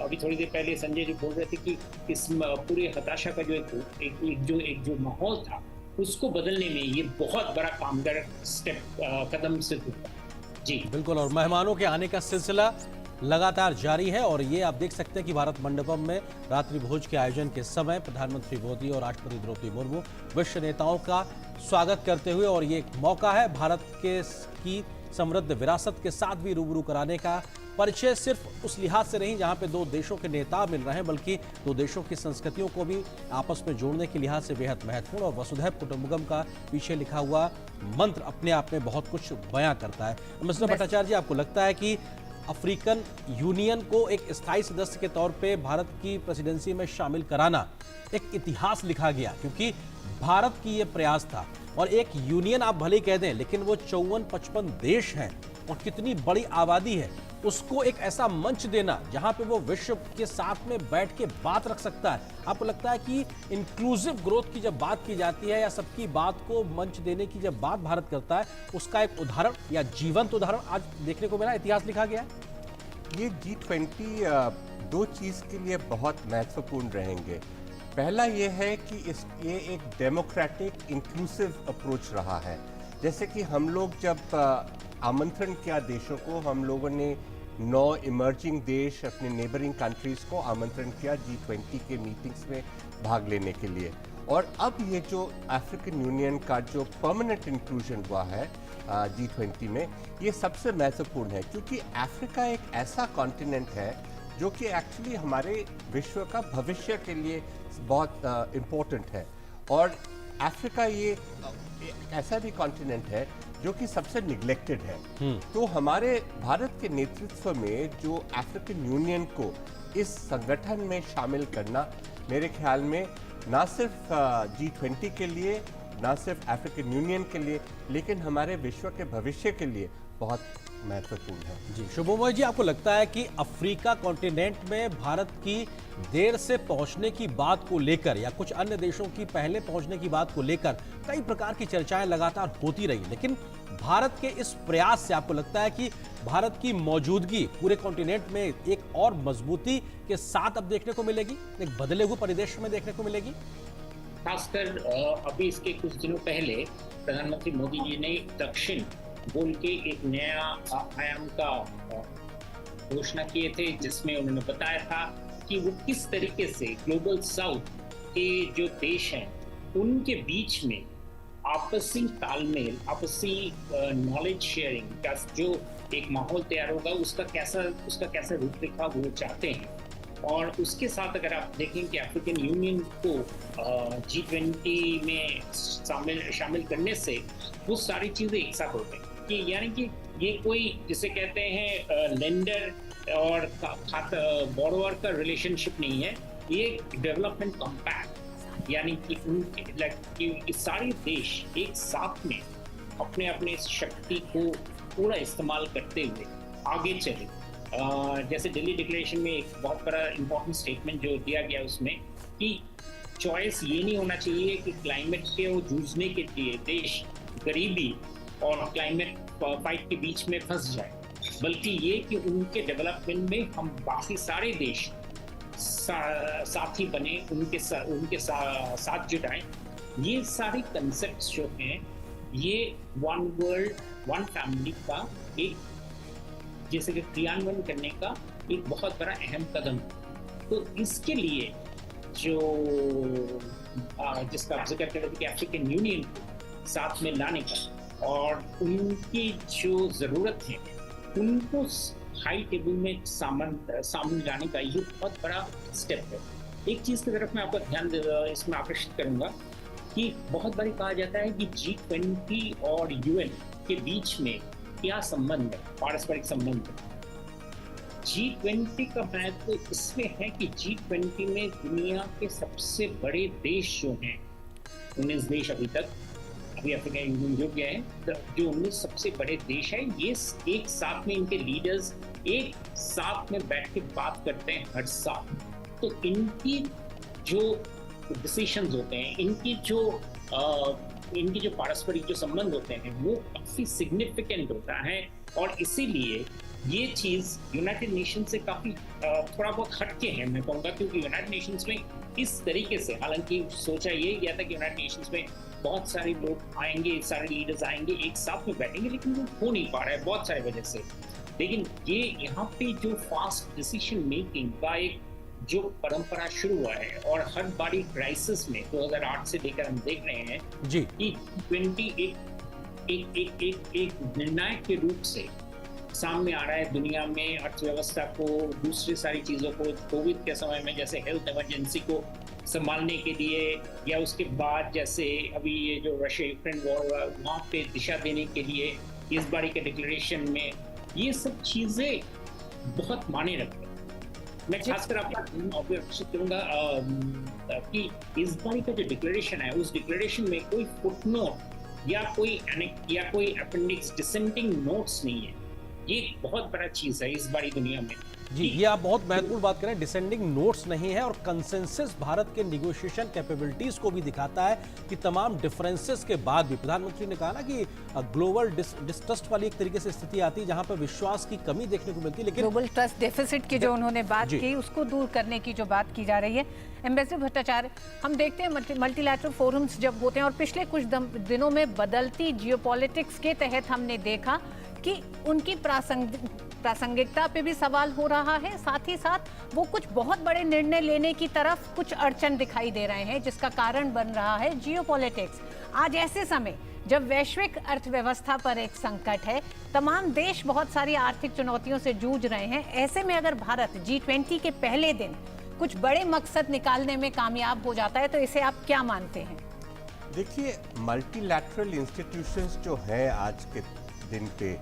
अभी थोड़ी देर पहले संजय जी बोल रहे थे कि इस पूरे हताशा का जो एक माहौल था, उसको बदलने में ये बहुत बड़ा कामगार कदम सिद्ध हुआ। जी बिल्कुल, और मेहमानों के आने का सिलसिला लगातार जारी है और ये आप देख सकते हैं कि भारत मंडपम में रात्रि भोज के आयोजन के समय प्रधानमंत्री मोदी और राष्ट्रपति द्रौपदी मुर्मू विश्व नेताओं का स्वागत करते हुए, और ये एक मौका है भारत की समृद्ध विरासत के साथ भी रूबरू कराने का। परिचय सिर्फ उस लिहाज से नहीं जहां पे दो देशों के नेता मिल रहे हैं, बल्कि दो देशों की संस्कृतियों को भी आपस में जोड़ने के लिहाज से बेहद महत्वपूर्ण। और वसुधैव कुटुंबकम का पीछे लिखा हुआ मंत्र अपने आप में बहुत कुछ बयां करता है। मिस्टर भट्टाचार्य जी, आपको लगता है कि अफ्रीकन यूनियन को एक स्थायी सदस्य के तौर पे भारत की प्रेसिडेंसी में शामिल कराना एक इतिहास लिखा गया, क्योंकि भारत की ये प्रयास था, और एक यूनियन आप भले ही कह दें, लेकिन वो 54-55 देश हैं और कितनी बड़ी आबादी है, उसको एक ऐसा मंच देना जहां पे वो विश्व के साथ में बैठ के बात रख सकता है। आपको लगता है कि इंक्लूसिव ग्रोथ की जब बात की जाती है या सबकी बात को मंच देने की जब बात भारत करता है, उसका एक उदाहरण या जीवंत उदाहरण आज देखने को मिला, इतिहास लिखा गया? ये G20 दो चीज़ के लिए बहुत महत्वपूर्ण रहेंगे। पहला ये है कि ये एक डेमोक्रेटिक इंक्लूसिव अप्रोच रहा है। जैसे कि हम लोग जब आमंत्रण किया देशों को, हम लोगों ने 9 इमर्जिंग देश, अपने नेबरिंग कंट्रीज़ को आमंत्रण किया G20 के मीटिंग्स में भाग लेने के लिए। और अब ये जो अफ्रीकन यूनियन का जो परमानेंट इंक्लूजन हुआ है G20 में, ये सबसे महत्वपूर्ण है, क्योंकि अफ्रीका एक ऐसा कॉन्टिनेंट है जो कि एक्चुअली हमारे विश्व का भविष्य के लिए बहुत इम्पोर्टेंट है। और अफ्रीका ये ऐसा भी कॉन्टिनेंट है जो कि सबसे निग्लेक्टेड है। तो हमारे भारत के नेतृत्व में जो अफ्रीकन यूनियन को इस संगठन में शामिल करना, मेरे ख्याल में ना सिर्फ G20 के लिए, ना सिर्फ अफ्रीकन यूनियन के लिए, लेकिन हमारे विश्व के भविष्य के लिए बहुत महत्वपूर्ण है। जी शुभमोय जी, आपको लगता है कि अफ्रीका कॉन्टिनेंट में भारत की देर से पहुंचने की बात को लेकर या कुछ अन्य देशों की पहले पहुंचने की बात को लेकर कई प्रकार की चर्चाएं लगातार होती रही, लेकिन भारत के इस प्रयास से आपको लगता है कि भारत की मौजूदगी पूरे कॉन्टिनेंट में एक और मजबूती के साथ अब देखने को मिलेगी, एक बदले हुए परिदृश्य में देखने को मिलेगी? खासकर अभी इसके कुछ दिनों पहले प्रधानमंत्री मोदी जी ने दक्षिण बोल के एक नया आयाम का घोषणा किए थे, जिसमें उन्होंने बताया था कि वो किस तरीके से ग्लोबल साउथ के जो देश हैं उनके बीच में आपसी तालमेल, आपसी नॉलेज शेयरिंग का जो एक माहौल तैयार होगा, उसका कैसा रूपरेखा वो चाहते हैं। और उसके साथ अगर आप देखें कि अफ्रीकन यूनियन को G20 में शामिल करने से वो सारी चीज़ें एक साथ होते हैं कि यानी कि ये कोई जिसे कहते हैं लेंडर और बोरोवर का रिलेशनशिप नहीं है, ये डेवलपमेंट कॉम्पैक्ट, यानी कि सारे देश एक साथ में अपने अपने शक्ति को पूरा इस्तेमाल करते हुए आगे चले। जैसे दिल्ली डिक्लेरेशन में एक बहुत बड़ा इंपॉर्टेंट स्टेटमेंट जो दिया गया उसमें कि चॉइस ये नहीं होना चाहिए कि क्लाइमेट के वो जूझने के लिए देश गरीबी और क्लाइमेट फाइट के बीच में फंस जाए, बल्कि ये कि उनके डेवलपमेंट में हम बाकी सारे देश साथी बने, उनके साथ जुटाएं। ये सारे कंसेप्ट्स जो हैं ये वन वर्ल्ड वन फैमिली का एक जैसे कि क्रियान्वयन करने का एक बहुत बड़ा अहम कदम है। तो इसके लिए जो जिसका जिक्र कर रहे थे कि अफ्रीकन यूनियन को साथ में लाने का और उनकी जो ज़रूरत है उनको हाई टेबल में सामने लाने का ये बहुत बड़ा स्टेप है। एक चीज़ की तरफ मैं आपका ध्यान इसमें आकर्षित करूंगा कि बहुत बार कहा जाता है कि G20 और UN के बीच में क्या संबंध है, पारस्परिक संबंध है। G20 का महत्व इसमें है कि G20 में दुनिया के सबसे बड़े देश जो हैं 19 देश अभी अफ्रीका यूनियन जुड़ गए हैं, जो 19 सबसे बड़े देश हैं, ये एक साथ में इनके लीडर्स एक साथ में बैठ के बात करते हैं हर साल। तो इनकी जो डिसीजंस होते हैं, इनकी जो पारस्परिक जो संबंध होते हैं वो काफी सिग्निफिकेंट होता है। और इसीलिए ये चीज यूनाइटेड नेशन से काफी थोड़ा बहुत हटके है मैं कहूँगा, क्योंकि यूनाइटेड नेशंस में इस तरीके से, हालांकि सोचा ये गया था कि यूनाइटेड नेशंस में बहुत सारे लोग आएंगे, सारे लीडर्स आएंगे, एक साथ में बैठेंगे, लेकिन वो हो नहीं पा रहा है बहुत सारे वजह से। लेकिन ये यहाँ पे जो फास्ट डिसीजन मेकिंग का एक जो परंपरा शुरू हुआ है और हर बारी क्राइसिस में 2008 से लेकर हम देख रहे हैं जी कि G20 एक निर्णायक के रूप से सामने आ रहा है दुनिया में, अर्थव्यवस्था को, दूसरी सारी चीज़ों को, कोविड के समय में जैसे हेल्थ इमरजेंसी को संभालने के लिए, या उसके बाद जैसे अभी ये जो रशिया यूक्रेन वॉर हुआ वहाँ पे दिशा देने के लिए इस बारी के डिक्लेरेशन में ये सब चीज़ें बहुत मायने रखती हैं। मैं खासकर आपका आकर्षित करूंगा कि इस बारी का जो डिक्लेरेशन है उस डिक्लेरेशन में कोई फुटनोट या कोई अपेंडिक्स डिसेंटिंग नोट्स नहीं है। ये एक बहुत बड़ा चीज है इस बारी दुनिया में। जी, ये आप बहुत महत्वपूर्ण बात करें, डिसेंडिंग नोट्स नहीं है और कंसेंसस भारत के निगोशिएशन कैपेबिलिटीज को भी दिखाता है कि तमाम डिफरेंसेस के बाद भी प्रधानमंत्री ने कहा ना कि ग्लोबल डिस्ट्रस्ट वाली एक तरीके से स्थिति आती है जहां पर विश्वास की कमी देखने को मिलती है, लेकिन ग्लोबल ट्रस्ट डेफिसिट की जो उन्होंने बात की उसको दूर करने की जो बात की जा रही है। एम्बेसडर भट्टाचार्य, हम देखते हैं मल्टीलैटरल फोरम्स जब होते हैं और पिछले कुछ दिनों में बदलती जियोपॉलिटिक्स के तहत हमने देखा कि उनकी प्रासंगिकता पे भी सवाल हो रहा है, साथ ही साथ वो कुछ बहुत बड़े निर्णय लेने की तरफ कुछ अड़चन दिखाई दे रहे हैं, जिसका कारण बन रहा है जियोपॉलिटिक्स। आज ऐसे समय जब वैश्विक अर्थव्यवस्था पर एक संकट है, तमाम देश बहुत सारी आर्थिक चुनौतियों से जूझ रहे हैं, ऐसे में अगर भारत G20 के पहले दिन कुछ बड़े मकसद निकालने में कामयाब हो जाता है तो इसे आप क्या मानते हैं? देखिए, मल्टीलैटरल इंस्टीट्यूशंस जो है आज के दिन पे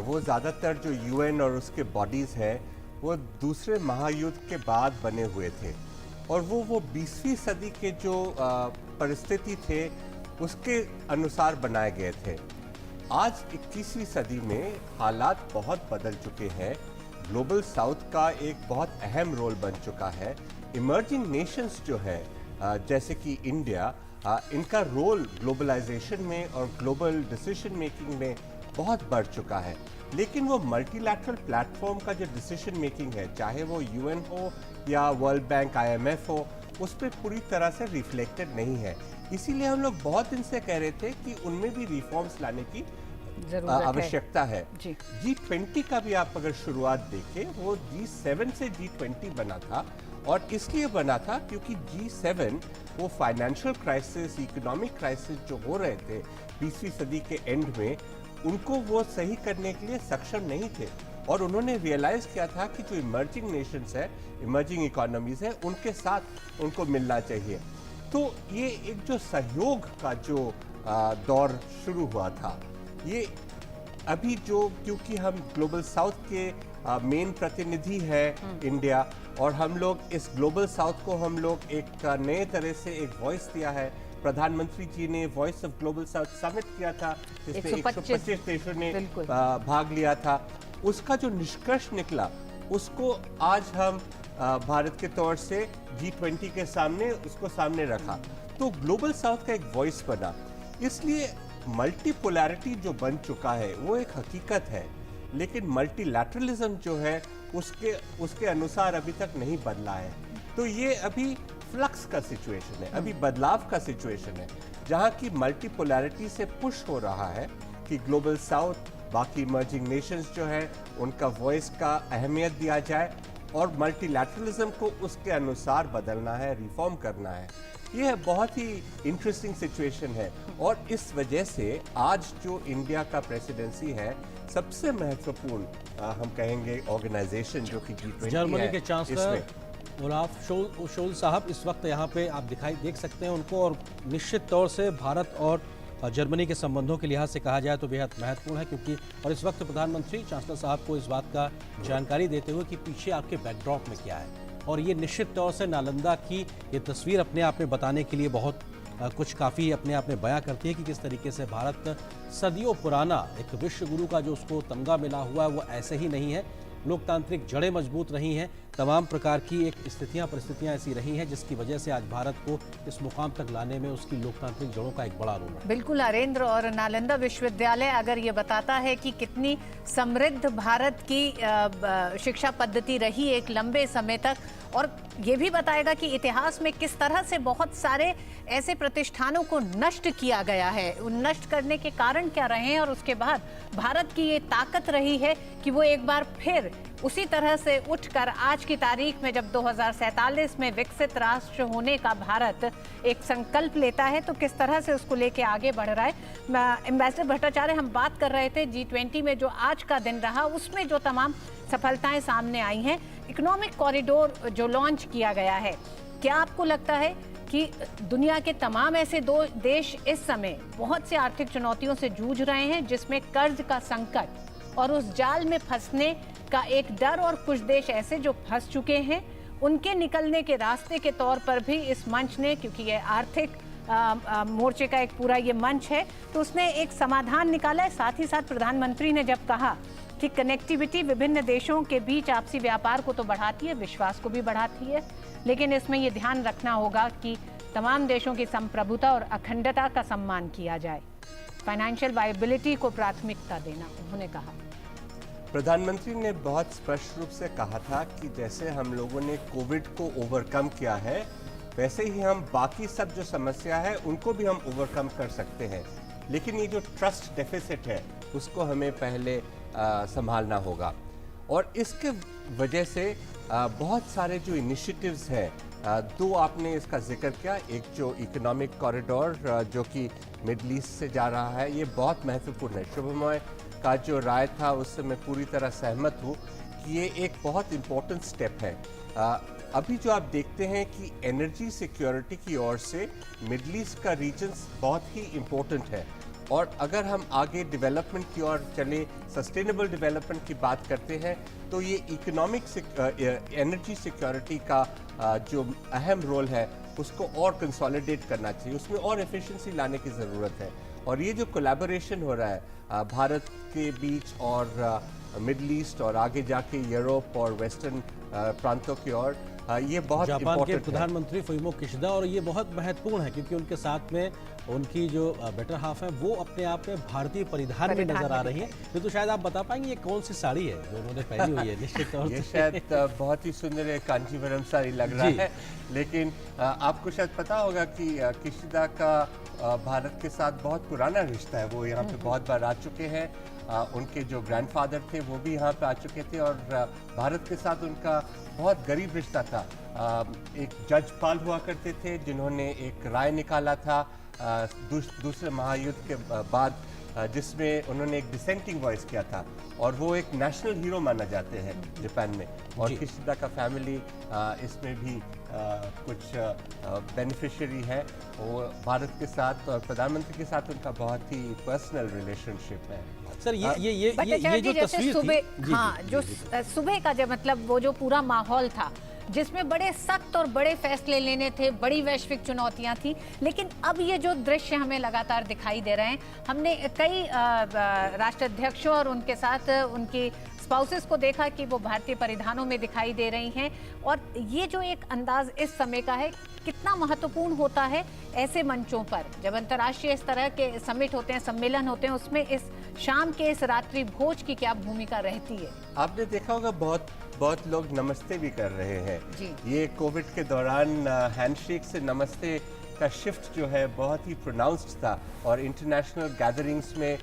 वो ज़्यादातर जो UN और उसके बॉडीज़ हैं वो दूसरे महायुद्ध के बाद बने हुए थे और वो 20वीं सदी के जो परिस्थिति थे उसके अनुसार बनाए गए थे। आज 21वीं सदी में हालात बहुत बदल चुके हैं। ग्लोबल साउथ का एक बहुत अहम रोल बन चुका है। इमर्जिंग नेशंस जो है जैसे कि इंडिया, इनका रोल ग्लोबलाइजेशन में और ग्लोबल डिसीजन मेकिंग में बहुत बढ़ चुका है। लेकिन वो मल्टीलैटरल प्लेटफॉर्म का जो डिसीजन मेकिंग है, चाहे वो यूएन हो या वर्ल्ड बैंक, आईएमएफ हो, उस पर पूरी तरह से रिफ्लेक्टेड नहीं है। इसीलिए हम लोग बहुत दिन से कह रहे थे कि उनमें भी रिफॉर्म्स लाने की आवश्यकता है। G20 का भी आप अगर शुरुआत देखें, वो G7 से G20 बना था, और इसलिए बना था क्योंकि G7 वो फाइनेंशियल क्राइसिस, इकोनॉमिक क्राइसिस जो हो रहे थे 20वीं सदी के एंड में, उनको वो सही करने के लिए सक्षम नहीं थे। और उन्होंने रियलाइज किया था कि जो इमर्जिंग नेशंस है, इमर्जिंग इकोनॉमीज है, उनके साथ उनको मिलना चाहिए। तो ये एक जो सहयोग का जो दौर शुरू हुआ था, ये अभी जो, क्योंकि हम ग्लोबल साउथ के मेन प्रतिनिधि है इंडिया, और हम लोग इस ग्लोबल साउथ को हम लोग एक नए तरह से एक वॉइस दिया है। प्रधानमंत्री जी ने voice of global south summit किया था, जिसमें 125 देशों ने भाग लिया था। उसका जो निष्कर्ष निकला, उसको आज हम भारत के तौर से G20 के सामने उसको सामने रखा, तो ग्लोबल साउथ का एक वॉइस बना। इसलिए मल्टीपोलैरिटी जो बन चुका है वो एक हकीकत है, लेकिन मल्टीलैटरलिज्म जो है उसके अनुसार अभी तक नहीं बदला है। तो ये अभी फ्लक्स का सिचुएशन है, अभी बदलाव का सिचुएशन है, जहाँ की मल्टीपोलैरिटी से पुश हो रहा है कि ग्लोबल साउथ, बाकी इमर्जिंग नेशंस जो है, उनका वॉइस का अहमियत दिया जाए और मल्टीलैटरलिज्म को उसके अनुसार बदलना है, रिफॉर्म करना है। ये बहुत ही इंटरेस्टिंग सिचुएशन है, और इस वजह से आज जो इंडिया का प्रेसिडेंसी है, सबसे महत्वपूर्ण हम कहेंगे ऑर्गेनाइजेशन जो कि G20 जर्मनी के चांसलर ओलाफ शोल्ज साहब इस वक्त यहाँ पे आप देख सकते हैं उनको, और निश्चित तौर से भारत और जर्मनी के संबंधों के लिहाज से कहा जाए तो बेहद महत्वपूर्ण है, क्योंकि और इस वक्त प्रधानमंत्री चांसलर साहब को इस बात का जानकारी देते हुए कि पीछे आपके बैकड्रॉप में क्या है, और ये निश्चित तौर से नालंदा की ये तस्वीर अपने आप में बताने के लिए बहुत कुछ काफ़ी अपने आप में बयां करती है कि किस तरीके से भारत सदियों पुराना एक विश्व गुरु का जो उसको तमगा मिला हुआ है वो ऐसे ही नहीं है। लोकतांत्रिक जड़ें मजबूत रही हैं, तमाम प्रकार की एक परिस्थितियां ऐसी रही हैं जिसकी वजह से आज भारत को इस मुकाम तक लाने में उसकी लोकतांत्रिक जड़ों का एक बड़ा रोल है। बिल्कुल अरेंद्र, और नालंदा विश्वविद्यालय अगर ये बताता है कि कितनी समृद्ध भारत की शिक्षा पद्धति रही एक लंबे समय तक, और ये भी बताएगा कि इतिहास में किस तरह से बहुत सारे ऐसे प्रतिष्ठानों को नष्ट किया गया है, उन नष्ट करने के कारण क्या रहे हैं, और उसके बाद भारत की ये ताकत रही है कि वो एक बार फिर उसी तरह से उठकर आज की तारीख में जब 2047 में विकसित राष्ट्र होने का भारत एक संकल्प लेता है, तो किस तरह से उसको लेके आगे बढ़ रहा है। एम्बेसडर भट्टाचार्य, हम बात कर रहे थे G20 में जो आज का दिन रहा, उसमें जो तमाम सफलताएं सामने आई हैं, इकोनॉमिक कॉरिडोर जो लॉन्च किया गया है, क्या आपको लगता है कि दुनिया के तमाम ऐसे दो देश इस समय बहुत सी आर्थिक चुनौतियों से जूझ रहे हैं, जिसमें कर्ज का संकट और उस जाल में फंसने का एक डर, और कुछ देश ऐसे जो फंस चुके हैं, उनके निकलने के रास्ते के तौर पर भी इस मंच ने, क्योंकि ये आर्थिक मोर्चे का एक पूरा ये मंच है, तो उसने एक समाधान निकाला है। साथ ही साथ प्रधानमंत्री ने जब कहा कि कनेक्टिविटी विभिन्न देशों के बीच आपसी व्यापार को तो बढ़ाती है, विश्वास को भी बढ़ाती है, लेकिन इसमें ये ध्यान रखना होगा कि तमाम देशों की संप्रभुता और अखंडता का सम्मान किया जाए, फाइनेंशियल वायबिलिटी को प्राथमिकता देना, उन्होंने कहा। प्रधानमंत्री ने बहुत स्पष्ट रूप से कहा था कि जैसे हम लोगों ने कोविड को ओवरकम किया है, वैसे ही हम बाकी सब जो समस्या है उनको भी हम ओवरकम कर सकते हैं, लेकिन ये जो ट्रस्ट डेफिसिट है उसको हमें पहले संभालना होगा। और इसके वजह से बहुत सारे जो इनिशिएटिव्स हैं, दो आपने इसका जिक्र किया, एक जो इकोनॉमिक कॉरिडोर जो कि मिडल ईस्ट से जा रहा है, ये बहुत महत्वपूर्ण है। शुभमय का जो राय था उससे मैं पूरी तरह सहमत हूँ कि ये एक बहुत इम्पोर्टेंट स्टेप है। अभी जो आप देखते हैं कि एनर्जी सिक्योरिटी की ओर से मिडल ईस्ट का रीजन्स बहुत ही इम्पोर्टेंट है, और अगर हम आगे डेवलपमेंट की ओर चले, सस्टेनेबल डेवलपमेंट की बात करते हैं, तो ये इकोनॉमिक एनर्जी सिक्योरिटी का जो अहम रोल है उसको और कंसोलिडेट करना चाहिए, उसमें और एफिशिएंसी लाने की ज़रूरत है। और ये जो कोलैबोरेशन हो रहा है भारत के बीच और मिडल ईस्ट और आगे जाके यूरोप और वेस्टर्न प्रांतों की ओर, ये बहुत जापान के इम्पोर्टेंट है। प्रधानमंत्री फुमियो किशिदा, और ये बहुत महत्वपूर्ण है क्योंकि उनके साथ में उनकी जो बेटर हाफ है वो अपने आप में भारतीय परिधान में नजर आ रही है। तो शायद आप बता पाएंगे ये कौन सी साड़ी है जो उन्होंने पहनी हुई है? निश्चित तौर ये से शायद बहुत ही सुंदर है, कांचीवरम साड़ी लग रहा है, लेकिन आपको शायद पता होगा कि किशिदा का भारत के साथ बहुत पुराना रिश्ता है। वो यहाँ पे बहुत बार आ चुके हैं। उनके जो ग्रैंडफादर थे वो भी यहाँ पे आ चुके थे, और भारत के साथ उनका बहुत गरीब रिश्ता था। एक जज पाल हुआ करते थे जिन्होंने एक राय निकाला था दूसरे महायुद्ध के बाद, जिसमें उन्होंने एक डिसेंटिंग वॉइस किया था, और वो एक नेशनल हीरो माना जाते हैं जापान में। और किशिदा का फैमिली इसमें भी कुछ बेनिफिशियरी है। वो भारत के साथ और प्रधानमंत्री के साथ उनका बहुत ही पर्सनल रिलेशनशिप है। सर ये जो तस्वीर थी, हाँ, जो सुबह का जब मतलब वो जो पूरा माहौल था जिसमें बड़े सख्त और बड़े फैसले लेने थे, बड़ी वैश्विक चुनौतियां थी, लेकिन अब ये जो दृश्य हमें लगातार दिखाई दे रहे हैं, हमने कई राष्ट्राध्यक्षों और उनके साथ उनकी स्पाउसेस को देखा कि वो भारतीय परिधानों में दिखाई दे रही हैं, और ये जो एक अंदाज इस समय का है कितना महत्वपूर्ण होता है ऐसे मंचों पर जब अंतर्राष्ट्रीय इस तरह के समिट होते हैं, सम्मेलन होते हैं, उसमें इस शाम के इस रात्रि भोज की क्या भूमिका रहती है? आपने देखा होगा बहुत लोग नमस्ते भी कर रहे हैं जी। ये कोविड के दौरान हैंडशेक से नमस्ते का शिफ्ट जो है बहुत ही प्रोनाउंस्ड था, और इंटरनेशनल गैदरिंग्स में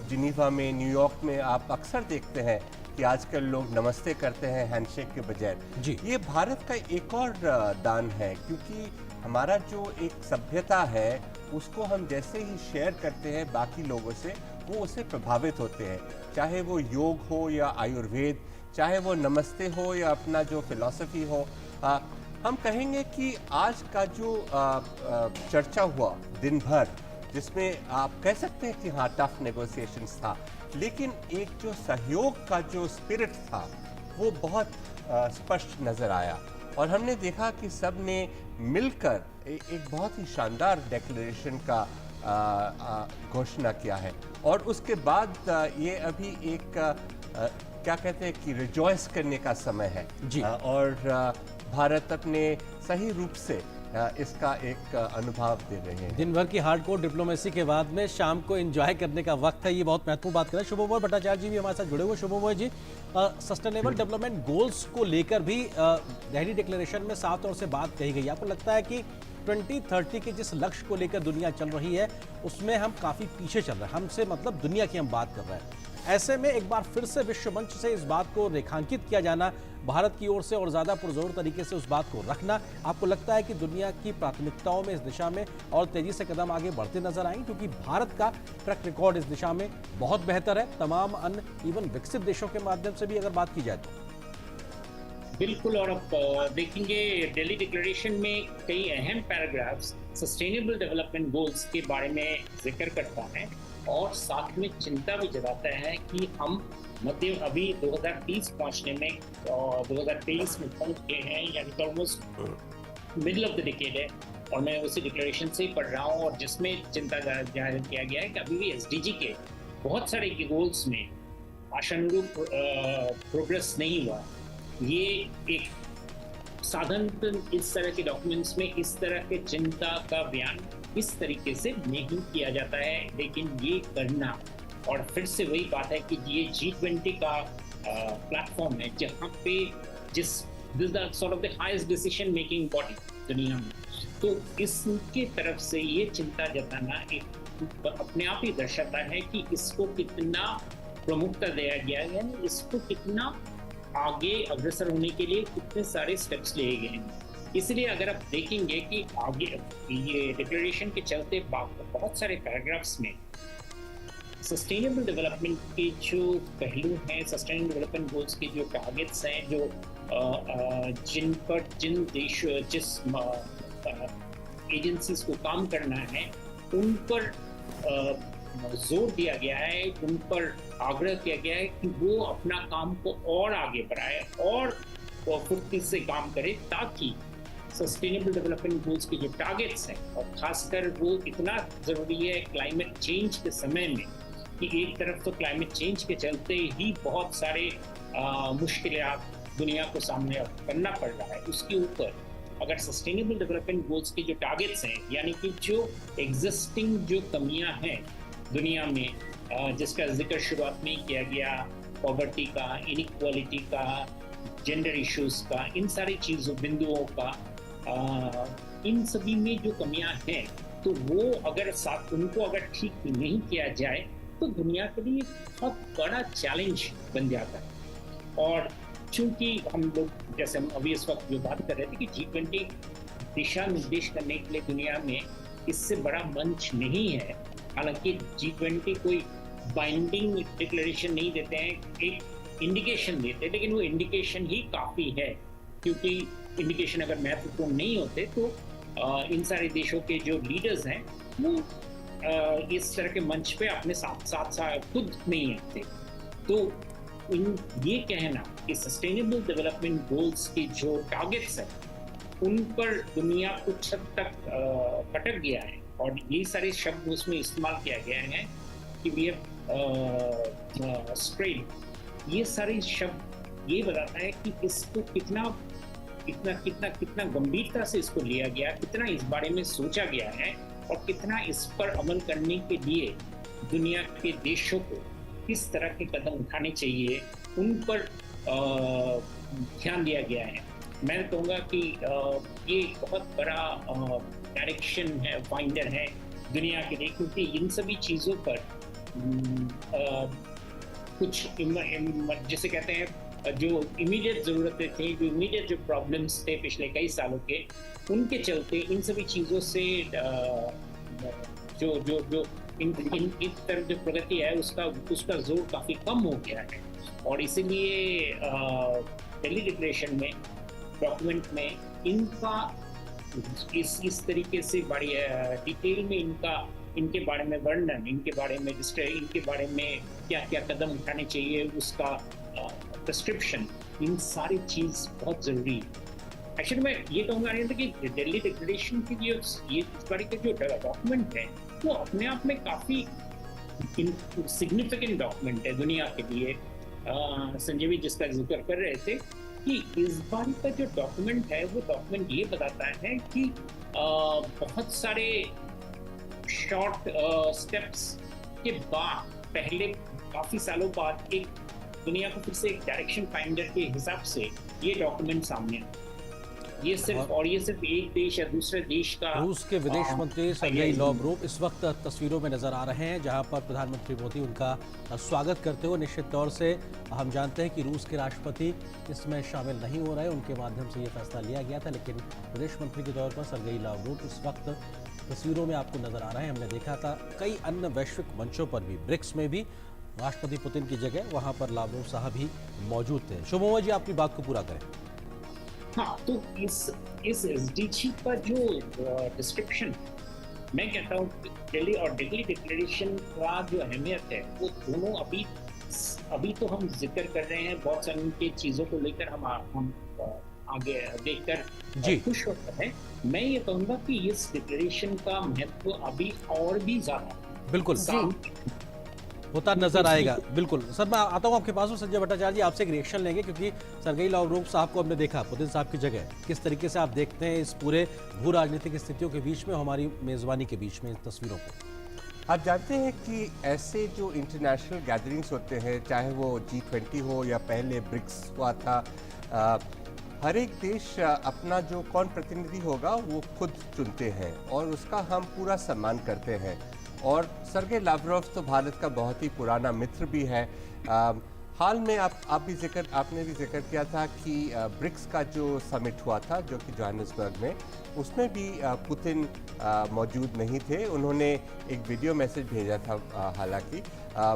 जिनीवा में, न्यूयॉर्क में आप अक्सर देखते हैं कि आजकल लोग नमस्ते करते हैं हैंडशेक के बजाय। जी। ये भारत का एक और दान है, क्योंकि हमारा जो एक सभ्यता है उसको हम जैसे ही शेयर करते हैं बाकी लोगों से, वो उससे प्रभावित होते हैं। चाहे वो योग हो या आयुर्वेद, चाहे वो नमस्ते हो या अपना जो फिलॉसफी हो। हम कहेंगे कि आज का जो चर्चा हुआ दिन भर, जिसमें आप कह सकते हैं कि हाँ टफ नेगोशिएशंस था, लेकिन एक जो सहयोग का जो स्पिरिट था वो बहुत स्पष्ट नज़र आया, और हमने देखा कि सब ने मिलकर एक बहुत ही शानदार डिक्लेरेशन का घोषणा किया है। और उसके बाद ये अभी एक क्या कहते हैं कि रिजॉइस करने का समय है जी। और भारत अपने सही रूप से इसका एक अनुभव दे रहे हैं। दिन भर की हार्डकोर डिप्लोमेसी के बाद में शाम को एंजॉय करने का वक्त है, ये बहुत महत्वपूर्ण बात करें। शुभमोय भट्टाचार्य जी भी हमारे साथ जुड़े हुए। शुभमोय जी, सस्टेनेबल डेवलपमेंट गोल्स को लेकर भी दिल्ली डिक्लेरेशन में साफ तौर से बात कही गई। आपको लगता है कि 2030 के जिस लक्ष्य को लेकर दुनिया चल रही है उसमें हम काफी पीछे चल रहे हैं, हमसे मतलब दुनिया की हम बात कर रहे हैं, ऐसे में एक बार फिर से विश्व मंच से इस बात को रेखांकित किया जाना भारत की ओर से और ज्यादा पुरजोर तरीके से उस बात को रखना, आपको लगता है कि दुनिया की प्राथमिकताओं में इस दिशा में और तेजी से कदम आगे बढ़ते नजर आएंगे? क्योंकि भारत का ट्रैक रिकॉर्ड इस दिशा में बहुत बेहतर है तमाम अन्य इवन विकसित देशों के माध्यम से भी अगर बात की जाए तो। बिल्कुल, और अब देखेंगे दिल्ली डिक्लेरेशन में कई अहम पैराग्राफ्स सस्टेनेबल डेवलपमेंट गोल्स के बारे में जिक्र करता है, और साथ में चिंता भी जताता है कि हम मध्य अभी 2030 पहुंचने में 2023 में पहुंच गए हैं, यानी almost middle of the decade है। और मैं उसी डिक्लेरेशन से ही पढ़ रहा हूँ, और जिसमें चिंता जाहिर किया गया है कि अभी भी एसडीजी के बहुत सारे गोल्स में आशानुरूप प्रोग्रेस नहीं हुआ। ये एक साधारण इस तरह के डॉक्यूमेंट्स में इस तरह के चिंता का बयान इस तरीके से नहीं किया जाता है, लेकिन ये करना, और फिर से वही बात है कि ये G20 का प्लेटफॉर्म है जहाँ पे this sort of the highest decision making body दुनिया में, तो इसके तरफ से ये चिंता जताना एक अपने आप ही दर्शाता है कि इसको कितना प्रमुखता दिया गया है, इसको कितना आगे अग्रसर होने के लिए कितने सारे स्टेप्स लिए गए हैं। इसलिए अगर आप देखेंगे कि आगे ये डिक्लेरेशन के चलते बहुत सारे पैराग्राफ्स में सस्टेनेबल डेवलपमेंट के जो पहलू हैं, सस्टेनेबल डेवलपमेंट गोल्स के जो टारगेट्स हैं, जो जिन देशों जिस एजेंसीज को काम करना है उन पर जोर दिया गया है, उन पर आग्रह किया गया है कि वो अपना काम को और आगे बढ़ाए और फुर्ती से काम करे, ताकि सस्टेनेबल डेवलपमेंट गोल्स के जो टारगेट्स हैं, और खासकर वो इतना ज़रूरी है क्लाइमेट चेंज के समय में कि एक तरफ तो क्लाइमेट चेंज के चलते ही बहुत सारे मुश्किलात दुनिया को सामने करना पड़ रहा है, उसके ऊपर अगर सस्टेनेबल डेवलपमेंट गोल्स के जो टारगेट्स हैं, यानी कि जो एग्जिस्टिंग जो कमियां हैं दुनिया में, जिसका जिक्र शुरुआत में ही किया गया, पॉवर्टी का, इनइक्वालिटी का, जेंडर इश्यूज का, इन सारी चीज़ों बिंदुओं का, इन सभी में जो कमियां हैं, तो वो अगर साथ उनको अगर ठीक नहीं किया जाए तो दुनिया के लिए बहुत बड़ा चैलेंज बन जाता है। और चूंकि हम लोग, जैसे हम अभी इस वक्त जो बात कर रहे थे कि G20 दिशा निर्देश करने के लिए दुनिया में इससे बड़ा मंच नहीं है। हालांकि G20 कोई बाइंडिंग डिक्लेरेशन नहीं देते हैं, एक इंडिकेशन देते हैं, लेकिन वो इंडिकेशन ही काफ़ी है, क्योंकि इंडिकेशन अगर महत्वपूर्ण नहीं होते तो इन सारे देशों के जो लीडर्स हैं वो इस तरह के मंच पे अपने साथ खुद नहीं आते। तो ये कहना कि सस्टेनेबल डेवलपमेंट गोल्स के जो टारगेट्स हैं उन पर दुनिया कुछ हद तक भटक गया है, और ये सारे शब्द उसमें इस्तेमाल किया गया है कि वी हैव स्ट्रेड, ये सारे शब्द ये बताता है कि इसको कितना गंभीरता से इसको लिया गया, कितना इस बारे में सोचा गया है, और कितना इस पर अमल करने के लिए दुनिया के देशों को किस तरह के कदम उठाने चाहिए, उन पर ध्यान दिया गया है। मैं कहूँगा कि ये बहुत बड़ा डायरेक्शन है, फाइंडर है दुनिया के लिए, क्योंकि इन सभी चीज़ों पर कुछ जैसे कहते हैं जो इमीडिएट ज़रूरतें थी, जो इमीडिएट जो प्रॉब्लम्स थे पिछले कई सालों के, उनके चलते इन सभी चीज़ों से जो इन तरफ जो प्रगति है उसका जोर काफ़ी कम हो गया है। और इसीलिए दिल्ली डिक्लेरेशन में, डॉक्यूमेंट में इनका इस तरीके से बड़ी डिटेल में इनके बारे में वर्णन, इनके बारे में क्या क्या कदम उठाने चाहिए, उसका प्रिस्क्रिप्शन, इन सारी चीज़ बहुत ज़रूरी है। एक्चुअली मैं ये कहूँगा कि दिल्ली डिक्लेरेशन की ये इस बारे के जो डॉक्यूमेंट है वो अपने आप में काफ़ी सिग्निफिकेंट डॉक्यूमेंट है दुनिया के लिए। संजय भी जिसका जिक्र कर रहे थे कि इस बार का जो डॉक्यूमेंट है वो डॉक्यूमेंट ये बताता है कि बहुत सारे शॉर्ट स्टेप्स के बाद, पहले काफ़ी सालों बाद एक दुनिया को फिर से एक डायरेक्शन फाइंडर के हिसाब से ये डॉक्यूमेंट सामने आया। ये सिर्फ एक देश या दूसरे देश का। रूस के विदेश मंत्री सर्गेई लावरोव इस वक्त तस्वीरों में नजर आ रहे हैं, जहां पर प्रधानमंत्री मोदी उनका स्वागत करते हुए। निश्चित तौर से हम जानते हैं कि रूस के राष्ट्रपति इसमें शामिल नहीं हो रहे, उनके माध्यम से ये फैसला लिया गया था, लेकिन विदेश मंत्री के तौर पर सर्गेई लावरोव इस वक्त तस्वीरों में आपको नजर आ रहे हैं। हमने देखा था कई अन्य वैश्विक मंचों पर भी, ब्रिक्स में भी राष्ट्रपति पुतिन की जगह वहां पर लावरोव साहब ही मौजूद थे। शुभमोय जी, आपकी बात को पूरा करें। हाँ, तो इस SDG का जो डिस्क्रिप्शन, मैं कहता हूँ दिल्ली और दिल्ली डिक्लेरेशन का जो अहमियत है वो दोनों अभी तो हम जिक्र कर रहे हैं, बहुत सारी उनकी चीज़ों को लेकर हम आगे देखकर खुश होते हैं। मैं ये कहूँगा कि इस डिक्लेरेशन का महत्व अभी और भी ज़्यादा बिल्कुल होता नजर आएगा। बिल्कुल सर, मैं आता हूँ आपके पास। संजय भट्टाचार्य जी, आपसे एक रिएक्शन लेंगे, क्योंकि सर्गेई लावरोव साहब को हमने देखा पुतिन साहब की जगह। किस तरीके से आप देखते हैं इस पूरे भू राजनीतिक स्थितियों के बीच में, हमारी मेजबानी के बीच में, इन तस्वीरों को? आप जानते हैं कि ऐसे जो इंटरनेशनल गैदरिंग्स होते हैं, चाहे वो G20 हो या पहले ब्रिक्स हुआ था, हर एक देश अपना जो कौन प्रतिनिधि होगा वो खुद चुनते हैं और उसका हम पूरा सम्मान करते हैं। और सर्गेई लावरोव तो भारत का बहुत ही पुराना मित्र भी है। हाल में आपने भी जिक्र किया था कि ब्रिक्स का जो समिट हुआ था, जो कि जोहानिसबर्ग में, उसमें भी पुतिन मौजूद नहीं थे। उन्होंने एक वीडियो मैसेज भेजा था हालांकि,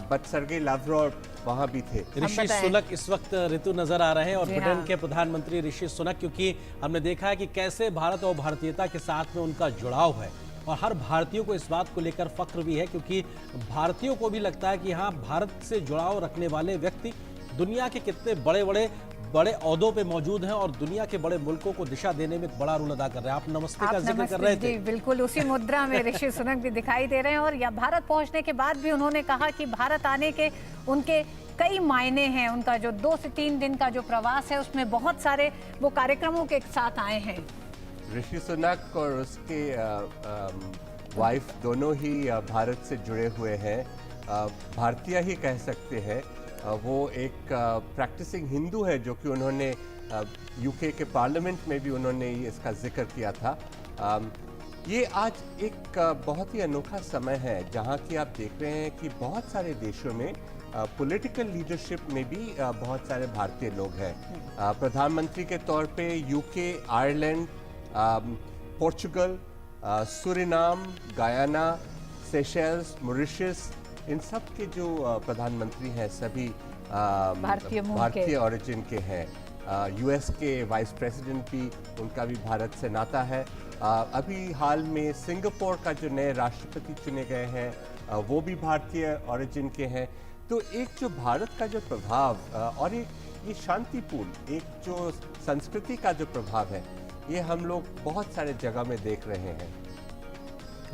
बट सर्गेई लावरोव वहाँ भी थे। ऋषि सुनक इस वक्त ऋतु नजर आ रहे हैं, और ब्रिटेन के प्रधानमंत्री ऋषि सुनक, क्योंकि हमने देखा है कि कैसे भारत और भारतीयता के साथ में उनका जुड़ाव है, और हर भारतीयों को इस बात को लेकर फख्र भी है, क्योंकि भारतीयों को भी लगता है कि हाँ, भारत से जुड़ाव रखने वाले व्यक्ति दुनिया के कितने बड़े बड़े बड़े ओहदों पे मौजूद हैं और दुनिया के बड़े मुल्कों को दिशा देने में एक बड़ा रोल अदा कर रहे हैं। आप नमस्ते का जिक्र कर रहे थे। जी बिल्कुल, उसी मुद्रा में ऋषि सुनक भी दिखाई दे रहे हैं और या भारत पहुंचने के बाद भी उन्होंने कहा कि भारत आने के उनके कई मायने हैं। उनका जो 2 से 3 दिन का जो प्रवास है उसमें बहुत सारे वो कार्यक्रमों के साथ आए हैं। ऋषि सुनक और उसके वाइफ दोनों ही भारत से जुड़े हुए हैं, भारतीय ही कह सकते हैं। वो एक प्रैक्टिसिंग हिंदू है, जो कि उन्होंने यूके के पार्लियामेंट में भी उन्होंने इसका जिक्र किया था। ये आज एक बहुत ही अनोखा समय है जहाँ की आप देख रहे हैं कि बहुत सारे देशों में पॉलिटिकल लीडरशिप में भी बहुत सारे भारतीय लोग हैं। प्रधानमंत्री के तौर पे UK, Ireland, Portugal, Suriname, Guyana, Seychelles, Mauritius, इन सब के जो प्रधानमंत्री हैं सभी भारतीय ओरिजिन के हैं। यूएस के वाइस प्रेसिडेंट भी, उनका भी भारत से नाता है। अभी हाल में सिंगापुर का जो नए राष्ट्रपति चुने गए हैं वो भी भारतीय ओरिजिन के हैं। तो एक जो भारत का जो प्रभाव और एक ये शांतिपूर्ण एक जो संस्कृति का जो प्रभाव है, ये हम लोग बहुत सारे जगह में देख रहे हैं।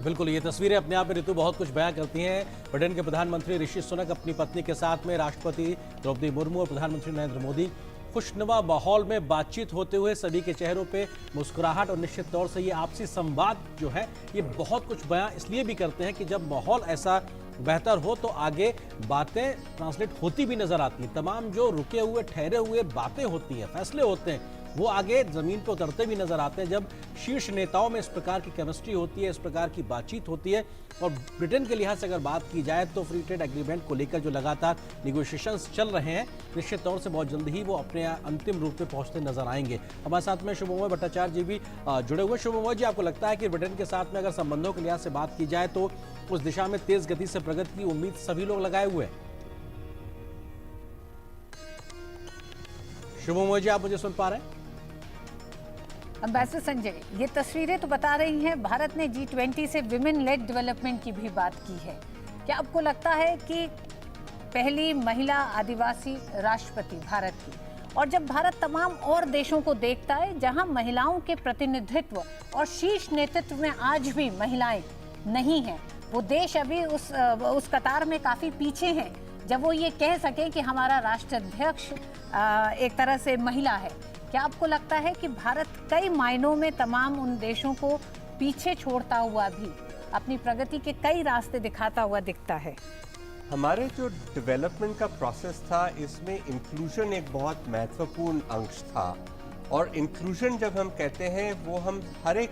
बिल्कुल, ये तस्वीरें अपने आप में ऋतु बहुत कुछ बयां करती हैं। ब्रिटेन के प्रधानमंत्री ऋषि सुनक अपनी पत्नी के साथ में, राष्ट्रपति द्रौपदी मुर्मू और प्रधानमंत्री नरेंद्र मोदी खुशनुमा माहौल में बातचीत होते हुए, सभी के चेहरों पे मुस्कुराहट और निश्चित तौर से ये आपसी संवाद जो है ये बहुत कुछ बयां इसलिए भी करते हैं कि जब माहौल ऐसा बेहतर हो तो आगे बातें ट्रांसलेट होती भी नजर आती हैं। तमाम जो रुके हुए ठहरे हुए बातें होती हैं, फैसले होते हैं, वो आगे जमीन पर उतरते भी नजर आते हैं जब शीर्ष नेताओं में इस प्रकार की केमिस्ट्री होती है, इस प्रकार की बातचीत होती है। और ब्रिटेन के लिहाज से अगर बात की जाए तो फ्री ट्रेड एग्रीमेंट को लेकर जो लगातार निगोशिएशंस चल रहे हैं, निश्चित तौर से बहुत जल्द ही वो अपने अंतिम रूप में पहुंचते नजर आएंगे। हमारे साथ में शुभमोय भट्टाचार्य जी भी जुड़े हुए। शुभमोय जी, आपको लगता है कि ब्रिटेन के साथ में अगर संबंधों के लिहाज से बात की जाए तो उस दिशा में तेज गति से प्रगति की उम्मीद सभी लोग लगाए हुए हैं? शुभमोय जी, आप मुझे सुन पा रहे हैं? एम्बेसडर संजय, ये तस्वीरें तो बता रही हैं भारत ने G20 से विमेन लेड डेवलपमेंट की भी बात की है। क्या आपको लगता है कि पहली महिला आदिवासी राष्ट्रपति भारत की, और जब भारत तमाम और देशों को देखता है जहां महिलाओं के प्रतिनिधित्व और शीर्ष नेतृत्व में आज भी महिलाएं नहीं हैं, वो देश अभी उस कतार में काफ़ी पीछे हैं जब वो ये कह सकें कि हमारा राष्ट्राध्यक्ष एक तरह से महिला है। क्या आपको लगता है कि भारत कई मायनों में तमाम उन देशों को पीछे छोड़ता हुआ भी अपनी प्रगति के कई रास्ते दिखाता हुआ दिखता है? हमारे जो डेवलपमेंट का प्रोसेस था, इसमें इंक्लूजन एक बहुत महत्वपूर्ण अंश था। और इंक्लूजन जब हम कहते हैं वो हम हर एक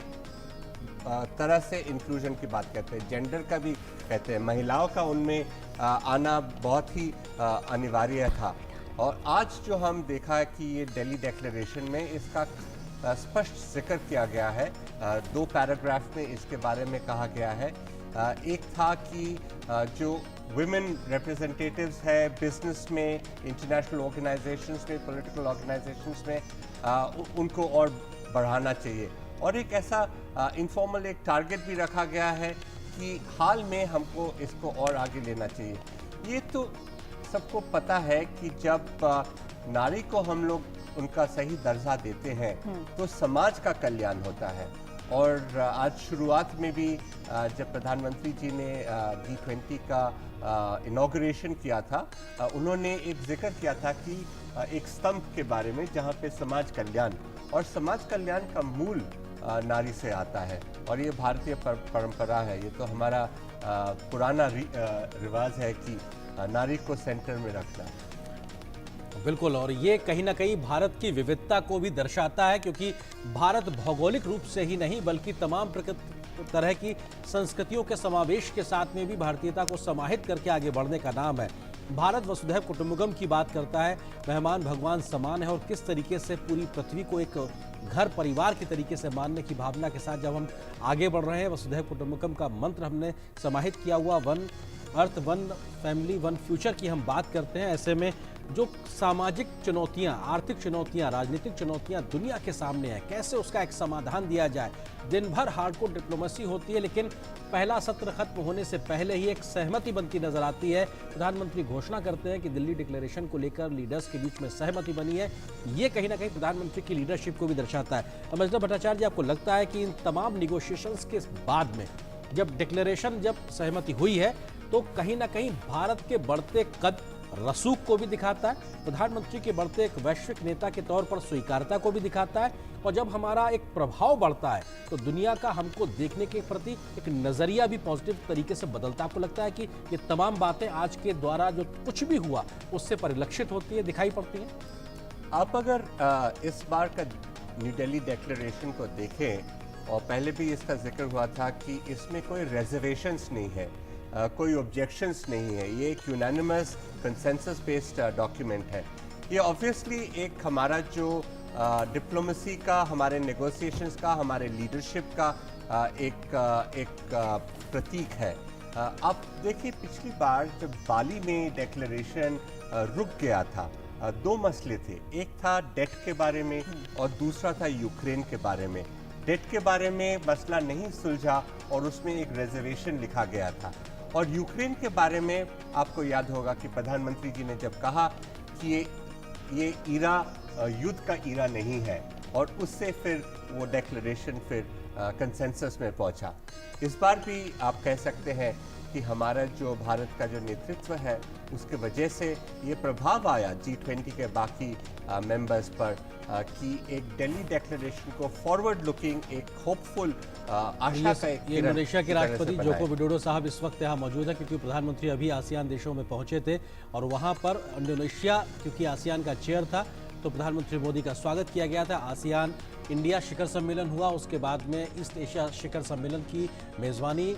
तरह से इंक्लूजन की बात करते हैं, जेंडर का भी कहते हैं, महिलाओं का उनमें आना बहुत ही अनिवार्य था। और आज जो हम देखा है कि ये दिल्ली डिक्लेरेशन में इसका स्पष्ट जिक्र किया गया है। 2 पैराग्राफ में इसके बारे में कहा गया है। एक था कि जो वुमेन रिप्रेजेंटेटिव्स है बिजनेस में, इंटरनेशनल ऑर्गेनाइजेशंस में, पॉलिटिकल ऑर्गेनाइजेशंस में, उनको और बढ़ाना चाहिए। और एक ऐसा इनफॉर्मल एक टारगेट भी रखा गया है कि हाल में हमको इसको और आगे लेना चाहिए। ये तो सबको पता है कि जब नारी को हम लोग उनका सही दर्जा देते हैं तो समाज का कल्याण होता है। और आज शुरुआत में भी जब प्रधानमंत्री जी ने G20 का इनॉग्रेशन किया था, उन्होंने एक जिक्र किया था कि एक स्तंभ के बारे में जहां पे समाज कल्याण, और समाज कल्याण का मूल नारी से आता है। और ये भारतीय परंपरा है, ये तो हमारा पुराना रिवाज है कि नारी को सेंटर में रखना। बिल्कुल, और ये कहीं ना कहीं भारत की विविधता को भी दर्शाता है, क्योंकि भारत भौगोलिक रूप से ही नहीं बल्कि तमाम तरह की संस्कृतियों के समावेश के साथ में भी भारतीयता को समाहित करके आगे बढ़ने का नाम है। भारत वसुधैव कुटुंबकम की बात करता है, मेहमान भगवान समान है, और किस तरीके से पूरी पृथ्वी को एक घर परिवार के तरीके से मानने की भावना के साथ जब हम आगे बढ़ रहे हैं, वसुधैव कुटुंबकम का मंत्र हमने समाहित किया हुआ, one earth one family one future की हम बात करते हैं। ऐसे में जो सामाजिक चुनौतियां, आर्थिक चुनौतियां, राजनीतिक चुनौतियां दुनिया के सामने है, कैसे उसका एक समाधान दिया जाए। दिन भर हार्डकोर डिप्लोमेसी होती है, लेकिन पहला सत्र खत्म होने से पहले ही एक सहमति बनती नजर आती है। प्रधानमंत्री घोषणा करते हैं कि दिल्ली डिक्लेरेशन को लेकर लीडर्स के बीच में सहमति बनी है। ये कहीं ना कहीं प्रधानमंत्री की लीडरशिप को भी दर्शाता है। अमृता भट्टाचार्य जी, आपको लगता है कि इन तमाम निगोशिएशंस के बाद में जब डिक्लेरेशन, जब सहमति हुई है, तो कहीं ना कहीं भारत के बढ़ते कद रसूख को भी दिखाता है, प्रधानमंत्री के बढ़ते एक वैश्विक नेता के तौर पर स्वीकार्यता को भी दिखाता है, और जब हमारा एक प्रभाव बढ़ता है तो दुनिया का हमको देखने के प्रति एक नजरिया भी पॉजिटिव तरीके से बदलता है। आपको लगता है कि ये तमाम बातें आज के द्वारा जो कुछ भी हुआ उससे परिलक्षित होती है, दिखाई पड़ती है? आप अगर इस बार का न्यू दिल्ली डिक्लेरेशन को देखें, और पहले भी इसका जिक्र हुआ था कि इसमें कोई रिजर्वेशंस नहीं है, कोई ऑब्जेक्शंस नहीं है, ये एक यूनानिमस कंसेंसस बेस्ड डॉक्यूमेंट है। ये ऑब्वियसली एक हमारा जो डिप्लोमेसी का, हमारे नेगोशिएशंस का, हमारे लीडरशिप का एक प्रतीक है। अब देखिए, पिछली बार जब बाली में डिक्लेरेशन रुक गया था, दो मसले थे। एक था डेट के बारे में और दूसरा था यूक्रेन के बारे में। डेट के बारे में मसला नहीं सुलझा और उसमें एक रिजर्वेशन लिखा गया था, और यूक्रेन के बारे में आपको याद होगा कि प्रधानमंत्री जी ने जब कहा कि ये ईरा युद्ध का ईरा नहीं है, और उससे फिर वो डिक्लेरेशन फिर कंसेंसस में पहुंचा। इस बार भी आप कह सकते हैं कि हमारा जो भारत का जो नेतृत्व है उसके वजह से ये प्रभाव आया G20 के बाकी मेंबर्स पर, कि एक दिल्ली डिक्लेरेशन को फॉरवर्ड लुकिंग, एक होपफुल आशा का ये इंडोनेशिया के राष्ट्रपति जोको विडोडो साहब इस वक्त यहाँ मौजूद है, क्योंकि प्रधानमंत्री अभी आसियान देशों में पहुंचे थे, और वहाँ पर इंडोनेशिया क्योंकि आसियान का चेयर था, तो प्रधानमंत्री मोदी का स्वागत किया गया था। आसियान इंडिया शिखर सम्मेलन हुआ, उसके बाद में ईस्ट एशिया शिखर सम्मेलन की मेज़बानी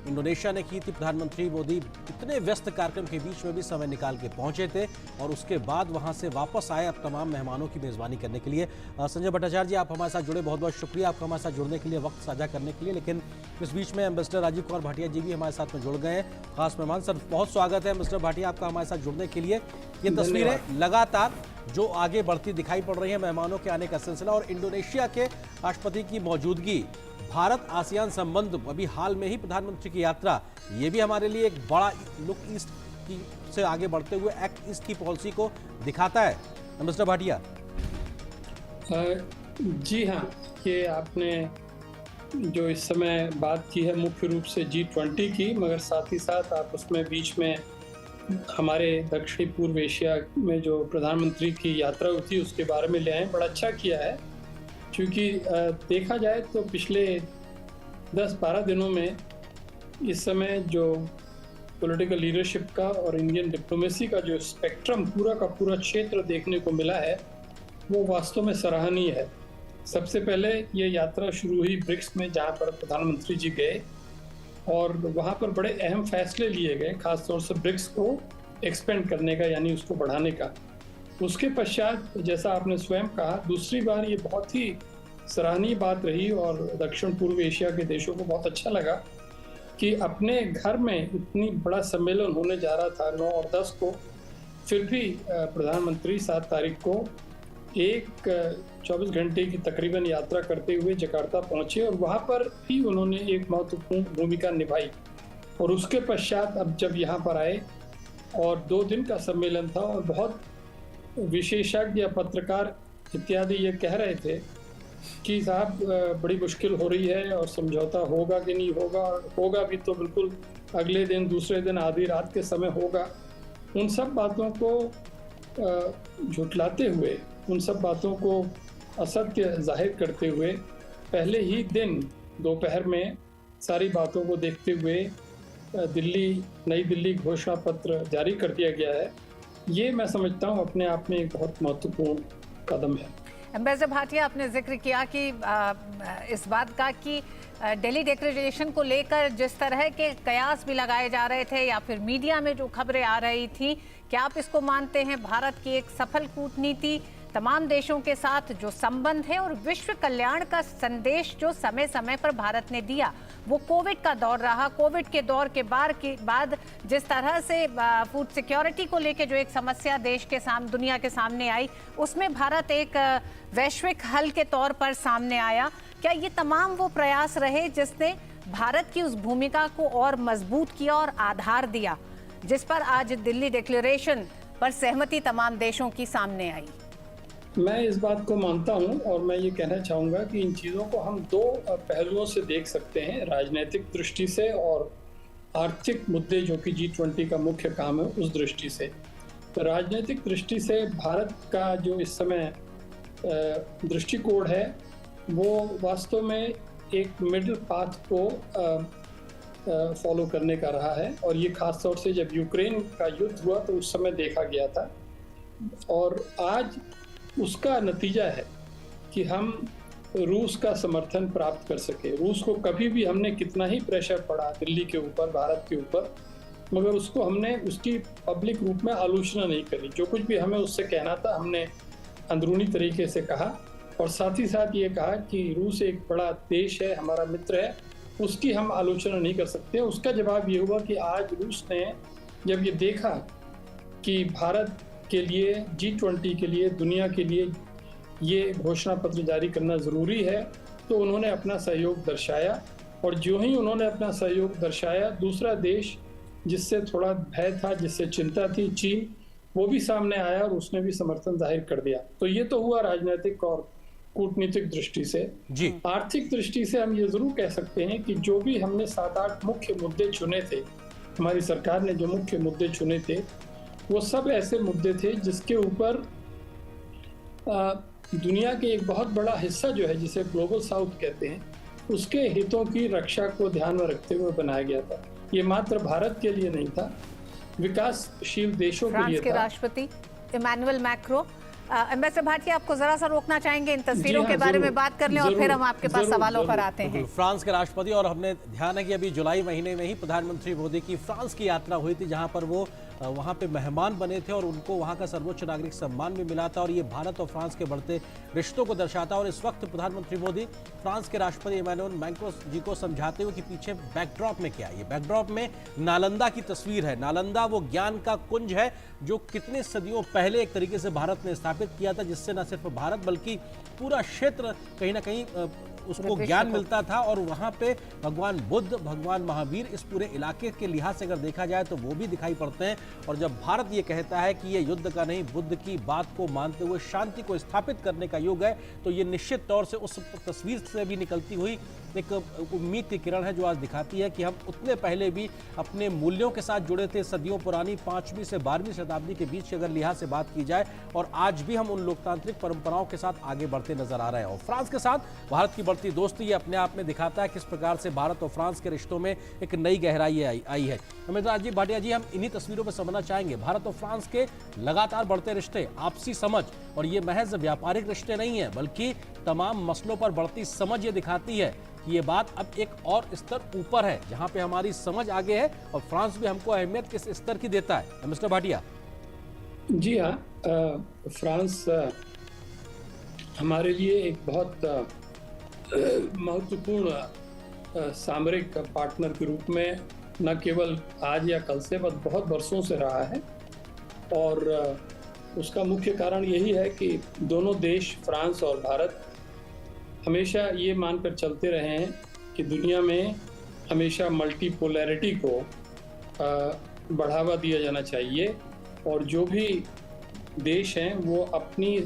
इंडोनेशिया ने की थी। प्रधानमंत्री मोदी इतने व्यस्त कार्यक्रम के बीच में भी समय निकाल के पहुंचे थे, और उसके बाद वहां से वापस आए अब तमाम मेहमानों की मेज़बानी करने के लिए। संजय भट्टाचार्य जी, आप हमारे साथ जुड़े, बहुत बहुत शुक्रिया आपका हमारे साथ जुड़ने के लिए, वक्त साझा करने के लिए। लेकिन इस बीच में एम्बेसडर राजीव कुमार भाटिया जी भी हमारे साथ में जुड़ गए हैं, खास मेहमान। सर, बहुत स्वागत है मिस्टर भाटिया आपका हमारे साथ जुड़ने के लिए। ये तस्वीरें लगातार जो आगे बढ़ती दिखाई पड़ रही है, मेहमानों के आने का सिलसिला और इंडोनेशिया के राष्ट्रपति की मौजूदगी, भारत आसियान संबंध, अभी हाल में ही प्रधानमंत्री की यात्रा, ये भी हमारे लिए एक बड़ा लुक ईस्ट की से आगे बढ़ते हुए एक्ट ईस्ट की पॉलिसी को दिखाता है। मिस्टर भाटिया। जी हाँ, ये आपने जो इस समय बात की है मुख्य रूप से G20 की, मगर साथ ही साथ आप उसमें बीच में हमारे दक्षिणी पूर्व एशिया में जो प्रधानमंत्री की यात्रा हुई थी उसके बारे में ले आए। बड़ा अच्छा किया है, क्योंकि देखा जाए तो पिछले 10-12 दिनों में इस समय जो पॉलिटिकल लीडरशिप का और इंडियन डिप्लोमेसी का जो स्पेक्ट्रम पूरा का पूरा क्षेत्र देखने को मिला है, वो वास्तव में सराहनीय है। सबसे पहले ये यात्रा शुरू हुई ब्रिक्स में, जहाँ पर प्रधानमंत्री जी गए और वहाँ पर बड़े अहम फैसले लिए गए, खासतौर से ब्रिक्स को एक्सपेंड करने का, यानी उसको बढ़ाने का। उसके पश्चात, जैसा आपने स्वयं कहा, दूसरी बार ये बहुत ही सराहनीय बात रही और दक्षिण पूर्व एशिया के देशों को बहुत अच्छा लगा कि अपने घर में इतनी बड़ा सम्मेलन होने जा रहा था 9 और 10 को, फिर भी प्रधानमंत्री 7 तारीख को 24 घंटे की तकरीबन यात्रा करते हुए जकार्ता पहुंचे, और वहाँ पर भी उन्होंने एक महत्वपूर्ण भूमिका निभाई। और उसके पश्चात अब जब यहाँ पर आए, और 2 दिन का सम्मेलन था, और बहुत विशेषज्ञ, पत्रकार इत्यादि ये कह रहे थे कि साहब बड़ी मुश्किल हो रही है और समझौता होगा कि नहीं होगा, होगा भी तो बिल्कुल अगले दिन, दूसरे दिन, आधी रात के समय होगा। उन सब बातों को झुठलाते हुए, उन सब बातों को असत्य जाहिर करते हुए, पहले ही दिन दोपहर में सारी बातों को देखते हुए नई दिल्ली घोषणा पत्र जारी कर दिया गया है। ये मैं समझता हूँ अपने आप में एक बहुत महत्वपूर्ण कदम है। एम्बेसडर भाटिया, आपने जिक्र किया कि इस बात का कि दिल्ली डिक्लेरेशन को लेकर जिस तरह के कयास भी लगाए जा रहे थे या फिर मीडिया में जो खबरें आ रही थी, क्या आप इसको मानते हैं भारत की एक सफल कूटनीति तमाम देशों के साथ जो संबंध है और विश्व कल्याण का संदेश जो समय समय पर भारत ने दिया, वो कोविड का दौर रहा। कोविड के दौर के बाद जिस तरह से फूड सिक्योरिटी को लेकर जो एक समस्या देश के दुनिया के सामने आई, उसमें भारत एक वैश्विक हल के तौर पर सामने आया। क्या ये तमाम वो प्रयास रहे जिसने भारत की उस भूमिका को और मजबूत किया और आधार दिया, जिस पर आज दिल्ली डिक्लेरेशन पर सहमति तमाम देशों की सामने आई? मैं इस बात को मानता हूं और मैं ये कहना चाहूँगा कि इन चीज़ों को हम दो पहलुओं से देख सकते हैं, राजनीतिक दृष्टि से और आर्थिक मुद्दे जो कि G20 का मुख्य काम है उस दृष्टि से। तो राजनीतिक दृष्टि से भारत का जो इस समय दृष्टिकोण है वो वास्तव में एक मिडिल पाथ को फॉलो करने का रहा है, और ये खास तौर से जब यूक्रेन का युद्ध हुआ तो उस समय देखा गया था, और आज उसका नतीजा है कि हम रूस का समर्थन प्राप्त कर सके। रूस को कभी भी हमने कितना ही प्रेशर पड़ा दिल्ली के ऊपर, भारत के ऊपर, मगर उसको हमने उसकी पब्लिक रूप में आलोचना नहीं करी। जो कुछ भी हमें उससे कहना था हमने अंदरूनी तरीके से कहा, और साथ ही साथ ये कहा कि रूस एक बड़ा देश है, हमारा मित्र है, उसकी हम आलोचना नहीं कर सकते। उसका जवाब ये हुआ कि आज रूस ने जब ये देखा कि भारत के लिए, G20 के लिए, दुनिया के लिए ये घोषणा पत्र जारी करना ज़रूरी है, तो उन्होंने अपना सहयोग दर्शाया। और जो ही उन्होंने अपना सहयोग दर्शाया, दूसरा देश जिससे थोड़ा भय था, जिससे चिंता थी, चीन, वो भी सामने आया और उसने भी समर्थन जाहिर कर दिया। तो ये तो हुआ राजनीतिक और कूटनीतिक दृष्टि से। जी। आर्थिक दृष्टि से हम ये जरूर कह सकते हैं कि जो भी हमने 7-8 मुख्य मुद्दे चुने थे, हमारी सरकार ने जो मुख्य मुद्दे चुने थे, वो सब ऐसे मुद्दे थे जिसके ऊपर दुनिया के एक बहुत बड़ा हिस्सा जो है, जिसे ग्लोबल साउथ कहते हैं, उसके हितों की रक्षा को ध्यान में रखते हुए बनाया गया था। ये मात्र भारत के लिए नहीं था, विकासशील देशों के लिए फ्रांस के था। राष्ट्रपति इमैनुअल मैक्रो। एम्बेसडर भाटिया, आपको जरा सा रोकना चाहेंगे, इन तस्वीरों के बारे में बात कर लें और फिर हम आपके पास सवालों पर आते हैं। फ्रांस के राष्ट्रपति, और हमने ध्यान है कि अभी जुलाई महीने में ही प्रधानमंत्री मोदी की फ्रांस की यात्रा हुई थी, जहां पर वो वहां पे मेहमान बने थे और उनको वहां का सर्वोच्च नागरिक सम्मान भी मिला था, और ये भारत और फ्रांस के बढ़ते रिश्तों को दर्शाता है। और इस वक्त प्रधानमंत्री मोदी फ्रांस के राष्ट्रपति इमैनुअल मैक्रों जी को समझाते हुए कि पीछे बैकड्रॉप में क्या है। ये बैकड्रॉप में नालंदा की तस्वीर है। नालंदा वो ज्ञान का कुंज है जो कितने सदियों पहले एक तरीके से भारत ने स्थापित किया था, जिससे न सिर्फ भारत बल्कि पूरा क्षेत्र कहीं ना कहीं उसको ज्ञान मिलता था। और वहाँ पे भगवान बुद्ध, भगवान महावीर, इस पूरे इलाके के लिहाज से अगर देखा जाए तो वो भी दिखाई पड़ते हैं। और जब भारत ये कहता है कि ये युद्ध का नहीं, बुद्ध की बात को मानते हुए शांति को स्थापित करने का युग है, तो ये निश्चित तौर से उस तस्वीर से भी निकलती हुई एक उम्मीद की किरण है, जो आज दिखाती है कि हम उतने पहले भी अपने मूल्यों के साथ जुड़े थे। सदियों पुरानी 5वीं से 12वीं शताब्दी के बीच अगर लिहाज से बात की जाए, और आज भी हम उन लोकतांत्रिक परंपराओं के साथ आगे बढ़ते नजर आ रहे हैं। और फ्रांस के साथ भारत की बढ़ती दोस्ती ये अपने आप में दिखाता है किस प्रकार से भारत और फ्रांस के रिश्तों में एक नई गहराई आई है। अमिताभ जी, भाटिया जी, हम इन्हीं तस्वीरों पर समझना चाहेंगे भारत और फ्रांस के लगातार बढ़ते रिश्ते, आपसी समझ, और ये महज व्यापारिक रिश्ते नहीं है बल्कि तमाम मसलों पर बढ़ती समझ ये दिखाती है कि ये बात अब एक और स्तर ऊपर है, जहां पे हमारी समझ आगे है और फ्रांस भी हमको अहमियत किस स्तर की देता है। मिस्टर भाटिया। जी हाँ, फ्रांस हमारे लिए एक बहुत महत्वपूर्ण सामरिक पार्टनर के रूप में न केवल आज या कल से, बस बहुत वर्षों से रहा है। और उसका मुख्य कारण यही है कि दोनों देश, फ्रांस और भारत, हमेशा ये मानकर चलते रहे हैं कि दुनिया में हमेशा मल्टीपोलैरिटी को बढ़ावा दिया जाना चाहिए, और जो भी देश हैं वो अपनी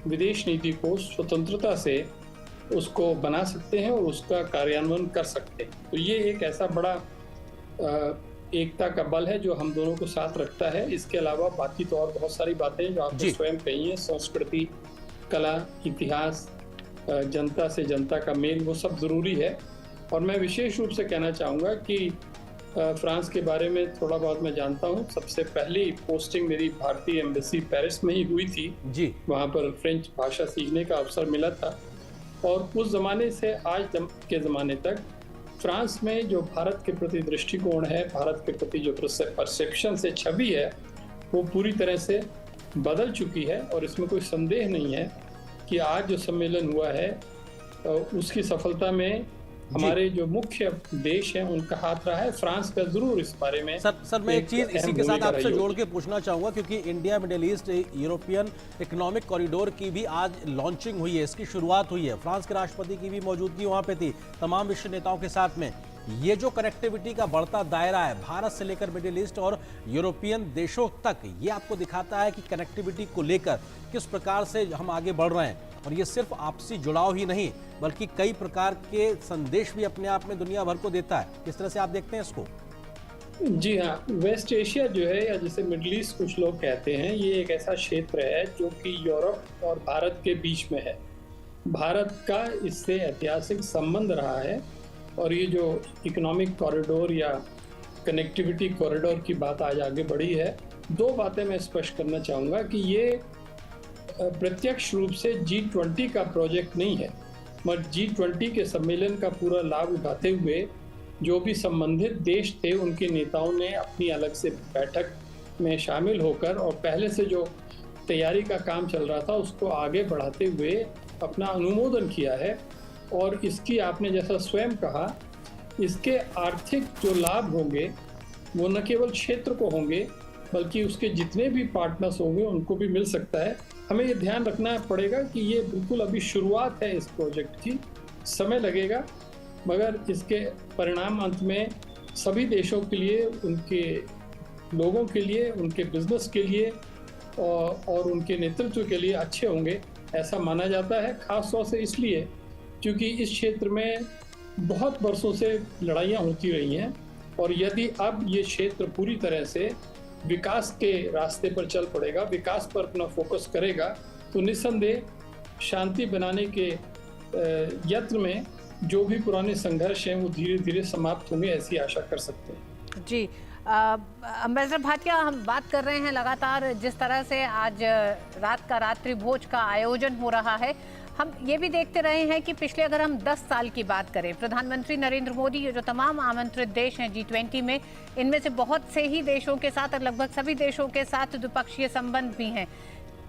विदेश नीति को स्वतंत्रता से उसको बना सकते हैं और उसका कार्यान्वयन कर सकते हैं। तो ये एक ऐसा बड़ा एकता का बल है जो हम दोनों को साथ रखता है। इसके अलावा बाकी तो और बहुत सारी बातें जो आपने स्वयं कही हैं, संस्कृति, कला, इतिहास, जनता से जनता का मेल, वो सब ज़रूरी है। और मैं विशेष रूप से कहना चाहूँगा कि फ्रांस के बारे में थोड़ा बहुत मैं जानता हूँ। सबसे पहली पोस्टिंग मेरी भारतीय एम्बेसी पेरिस में ही हुई थी जी। वहाँ पर फ्रेंच भाषा सीखने का अवसर मिला था, और उस ज़माने से आज के ज़माने तक फ्रांस में जो भारत के प्रति दृष्टिकोण है, भारत के प्रति जो परसेप्शन से छवि है, वो पूरी तरह से बदल चुकी है और इसमें कोई संदेह नहीं है कि आज जो सम्मेलन हुआ है उसकी सफलता में हमारे जो मुख्य देश हैं उनका हाथ रहा है। फ्रांस का जरूर इस बारे में। सर मैं एक चीज इसी के साथ आपसे जोड़ के पूछना चाहूंगा, क्योंकि India middle east European economic corridor की भी आज लॉन्चिंग हुई है, इसकी शुरुआत हुई है। फ्रांस के राष्ट्रपति की भी मौजूदगी वहां पे थी, तमाम विश्व नेताओं के साथ में। ये जो कनेक्टिविटी का बढ़ता दायरा है भारत से लेकर मिडिल ईस्ट और यूरोपियन देशों तक, ये आपको दिखाता है कि कनेक्टिविटी को लेकर किस प्रकार से हम आगे बढ़ रहे हैं। और ये सिर्फ आपसी जुड़ाव ही नहीं बल्कि कई प्रकार के संदेश भी अपने आप में दुनिया भर को देता है। किस तरह से आप देखते हैं इसको? जी हाँ, वेस्ट एशिया जो है, या जिसे मिडिल ईस्ट कुछ लोग कहते हैं, ये एक ऐसा क्षेत्र है जो कि यूरोप और भारत के बीच में है। भारत का इससे ऐतिहासिक संबंध रहा है और ये जो इकोनॉमिक कॉरिडोर या कनेक्टिविटी कॉरिडोर की बात आज आगे बढ़ी है, दो बातें मैं स्पष्ट करना चाहूँगा कि ये प्रत्यक्ष रूप से G20 का प्रोजेक्ट नहीं है, मगर G20 के सम्मेलन का पूरा लाभ उठाते हुए जो भी संबंधित देश थे उनके नेताओं ने अपनी अलग से बैठक में शामिल होकर और पहले से जो तैयारी का काम चल रहा था उसको आगे बढ़ाते हुए अपना अनुमोदन किया है। और इसकी आपने जैसा स्वयं कहा, इसके आर्थिक जो लाभ होंगे वो न केवल क्षेत्र को होंगे बल्कि उसके जितने भी पार्टनर्स होंगे उनको भी मिल सकता है। हमें ये ध्यान रखना पड़ेगा कि ये बिल्कुल अभी शुरुआत है इस प्रोजेक्ट की, समय लगेगा, मगर इसके परिणाम अंत में सभी देशों के लिए, उनके लोगों के लिए, उनके बिजनेस के लिए और उनके नेतृत्व के लिए अच्छे होंगे, ऐसा माना जाता है। खास तौर से इसलिए क्योंकि इस क्षेत्र में बहुत वर्षों से लड़ाइयाँ होती रही हैं और यदि अब ये क्षेत्र पूरी तरह से विकास के रास्ते पर चल पड़ेगा, विकास पर अपना फोकस करेगा, तो निस्संदेह शांति बनाने के यत्न में जो भी पुराने संघर्ष हैं वो धीरे धीरे समाप्त होंगे, ऐसी आशा कर सकते हैं। जी, अम्बेसडर भाटिया, हम बात कर रहे हैं लगातार जिस तरह से आज रात का रात्रि भोज का आयोजन हो रहा है, हम ये भी देखते रहे हैं कि पिछले अगर हम 10 साल की बात करें, प्रधानमंत्री नरेंद्र मोदी ये जो तमाम आमंत्रित देश हैं G20 में, इनमें से बहुत से ही देशों के साथ और लगभग सभी देशों के साथ द्विपक्षीय संबंध भी हैं।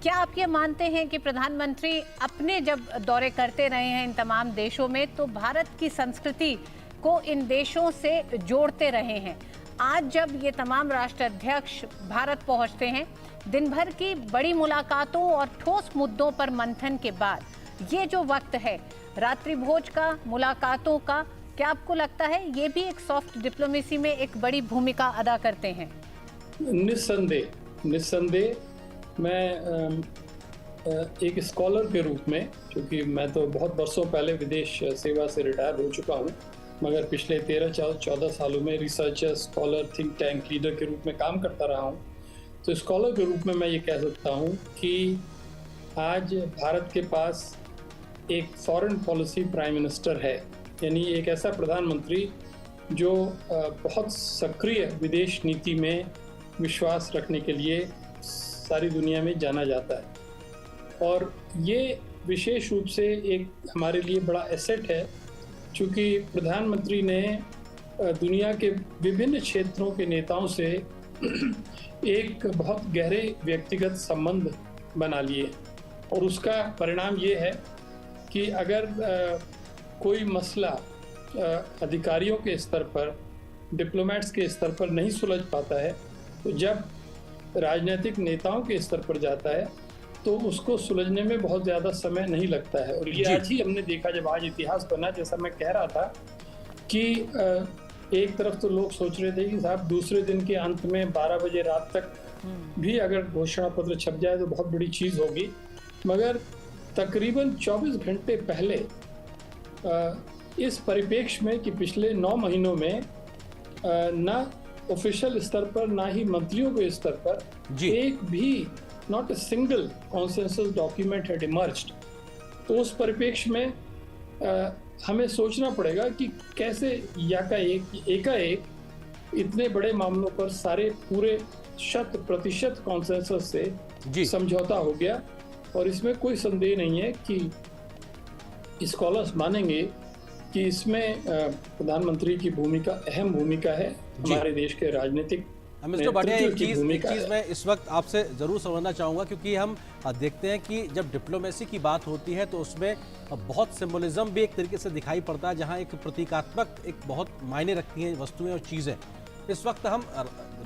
क्या आप ये मानते हैं कि प्रधानमंत्री अपने जब दौरे करते रहे हैं इन तमाम देशों में तो भारत की संस्कृति को इन देशों से जोड़ते रहे हैं? आज जब ये तमाम राष्ट्राध्यक्ष भारत पहुंचते हैं, दिन भर की बड़ी मुलाकातों और ठोस मुद्दों पर मंथन के बाद ये जो वक्त है रात्रि भोज का, मुलाकातों का, क्या आपको लगता है ये भी एक सॉफ्ट डिप्लोमेसी में एक बड़ी भूमिका अदा करते हैं? निस्संदेह मैं एक स्कॉलर के रूप में, क्योंकि मैं तो बहुत वर्षों पहले विदेश सेवा से रिटायर हो चुका हूँ, मगर पिछले 13-14 सालों में researcher, scholar, think tank leader के रूप में काम करता रहा हूँ। तो स्कॉलर के रूप में मैं ये कह सकता हूँ कि आज भारत के पास एक फॉरेन पॉलिसी प्राइम मिनिस्टर है, यानी एक ऐसा प्रधानमंत्री जो बहुत सक्रिय विदेश नीति में विश्वास रखने के लिए सारी दुनिया में जाना जाता है। और ये विशेष रूप से एक हमारे लिए बड़ा एसेट है, क्योंकि प्रधानमंत्री ने दुनिया के विभिन्न क्षेत्रों के नेताओं से एक बहुत गहरे व्यक्तिगत संबंध बना लिए और उसका परिणाम ये है कि अगर कोई मसला अधिकारियों के स्तर पर, डिप्लोमेट्स के स्तर पर नहीं सुलझ पाता है, तो जब राजनीतिक नेताओं के स्तर पर जाता है तो उसको सुलझने में बहुत ज़्यादा समय नहीं लगता है। और ये आज ही हमने देखा, जब आज इतिहास बना, जैसा मैं कह रहा था कि एक तरफ तो लोग सोच रहे थे कि साहब दूसरे दिन के अंत में 12 बजे रात तक भी अगर घोषणा पत्र छप जाए तो बहुत बड़ी चीज़ होगी, मगर तकरीबन 24 घंटे पहले इस परिप्रेक्ष्य में कि पिछले 9 महीनों में ना ऑफिशियल स्तर पर ना ही मंत्रियों के स्तर पर एक भी not a single consensus document had emerged, तो उस परिप्रेक्ष्य में हमें सोचना पड़ेगा कि कैसे एकाएक इतने बड़े मामलों पर सारे पूरे 100% कॉन्सेंसस से समझौता हो गया। और इसमें कोई संदेह नहीं है कि स्कॉलर्स मानेंगे कि इसमें प्रधानमंत्री की भूमिका, अहम भूमिका है हमारे देश के राजनीतिक मिस्टर भाटिया, एक नेतृत्व की भूमिका चीज़ है। मैं इस वक्त आपसे ज़रूर समझना चाहूँगा, क्योंकि हम देखते हैं कि जब डिप्लोमेसी की बात होती है तो उसमें बहुत सिंबलिज्म भी एक तरीके से दिखाई पड़ता है, जहाँ एक प्रतीकात्मक एक बहुत मायने रखती हैं वस्तुएं और चीज़ें। इस वक्त हम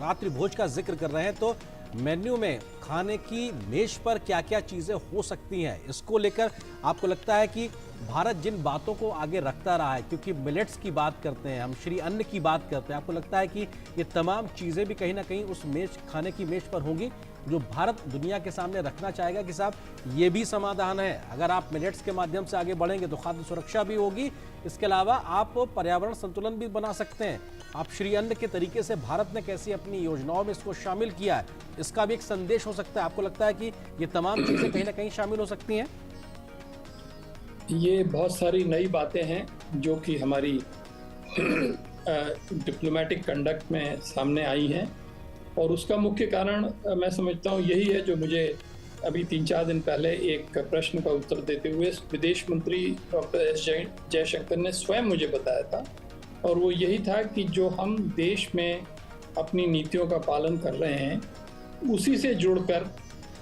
रात्रि भोज का जिक्र कर रहे हैं, तो मेन्यू में खाने की मेज पर क्या क्या चीज़ें हो सकती हैं, इसको लेकर आपको लगता है कि भारत जिन बातों को आगे रखता रहा है, क्योंकि मिलेट्स की बात करते हैं हम, श्री अन्न की बात करते हैं, आपको लगता है कि ये तमाम चीज़ें भी कहीं ना कहीं उस मेज खाने की मेज पर होंगी जो भारत दुनिया के सामने रखना चाहेगा कि साहब ये भी समाधान है, अगर आप मिलेट्स के माध्यम से आगे बढ़ेंगे तो खाद्य सुरक्षा भी होगी, इसके अलावा आप पर्यावरण संतुलन भी बना सकते हैं। आप श्री अन्न के तरीके से भारत ने कैसी अपनी योजनाओं में इसको शामिल किया है, इसका भी एक संदेश हो सकता है। आपको लगता है कि ये तमाम चीज़ें कहीं ना कहीं शामिल हो सकती हैं? ये बहुत सारी नई बातें हैं जो कि हमारी डिप्लोमेटिक कंडक्ट में सामने आई हैं, और उसका मुख्य कारण मैं समझता हूँ यही है जो मुझे अभी 3-4 दिन पहले एक प्रश्न का उत्तर देते हुए विदेश मंत्री डॉक्टर एस जयशंकर ने स्वयं मुझे बताया था, और वो यही था कि जो हम देश में अपनी नीतियों का पालन कर रहे हैं उसी से जुड़कर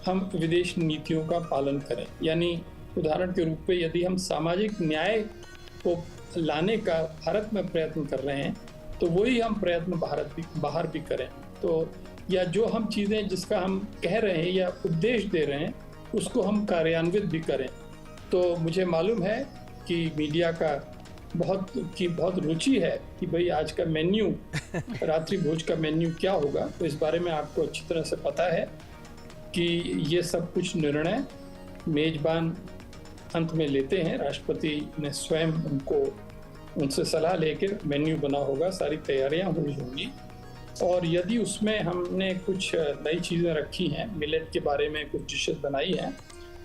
हम विदेश नीतियों का पालन करें। यानी उदाहरण के रूप में यदि हम सामाजिक न्याय को लाने का भारत में प्रयत्न कर रहे हैं तो वही हम प्रयत्न बाहर भी करें, तो या जो हम चीज़ें जिसका हम कह रहे हैं या उपदेश दे रहे हैं उसको हम कार्यान्वित भी करें। तो मुझे मालूम है कि मीडिया का बहुत रुचि है कि भाई आज का मेन्यू रात्रि भोज का मेन्यू क्या होगा, तो इस बारे में आपको अच्छी तरह से पता है कि ये सब कुछ निर्णय मेजबान अंत में लेते हैं। राष्ट्रपति ने स्वयं उनसे सलाह लेकर मेन्यू बना होगा, सारी तैयारियां हुई होंगी, और यदि उसमें हमने कुछ नई चीज़ें रखी हैं, मिलेट के बारे में कुछ डिशेस बनाई हैं,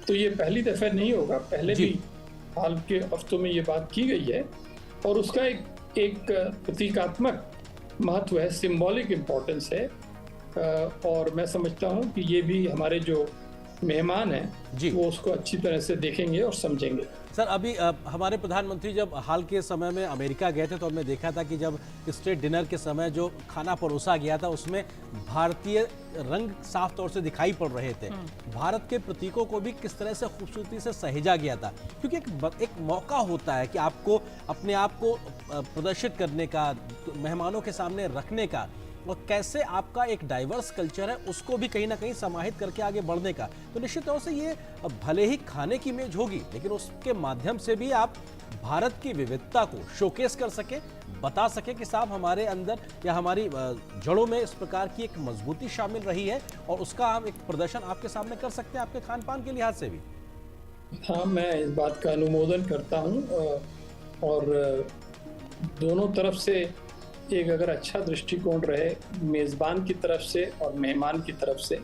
तो ये पहली दफ़ा नहीं होगा, पहले भी हाल के हफ्तों में ये बात की गई है, और उसका एक प्रतीकात्मक महत्व है, सिंबॉलिक इम्पोर्टेंस है, और मैं समझता हूँ कि ये भी हमारे जो मेहमान हैं वो उसको अच्छी तरह से देखेंगे और समझेंगे। सर, अभी हमारे प्रधानमंत्री जब हाल के समय में अमेरिका गए थे तो हमने देखा था कि जब स्टेट डिनर के समय जो खाना परोसा गया था उसमें भारतीय रंग साफ तौर से दिखाई पड़ रहे थे, भारत के प्रतीकों को भी किस तरह से खूबसूरती से सहेजा गया था, क्योंकि एक मौका होता है कि आपको अपने आप को प्रदर्शित करने का, मेहमानों के सामने रखने का, और कैसे आपका एक डाइवर्स कल्चर है उसको भी कहीं ना कहीं समाहित करके आगे बढ़ने का। तो निश्चित तौर से ये भले ही खाने की मेज होगी, लेकिन उसके माध्यम से भी आप भारत की विविधता को शोकेस कर सके, बता सके कि साहब हमारे अंदर या हमारी जड़ों में इस प्रकार की एक मजबूती शामिल रही है, और उसका हम एक प्रदर्शन आपके सामने कर सकते हैं आपके खान पान के लिहाज से भी। हाँ, मैं इस बात का अनुमोदन करता हूँ, और दोनों तरफ से एक अगर अच्छा दृष्टिकोण रहे, मेज़बान की तरफ से और मेहमान की तरफ से,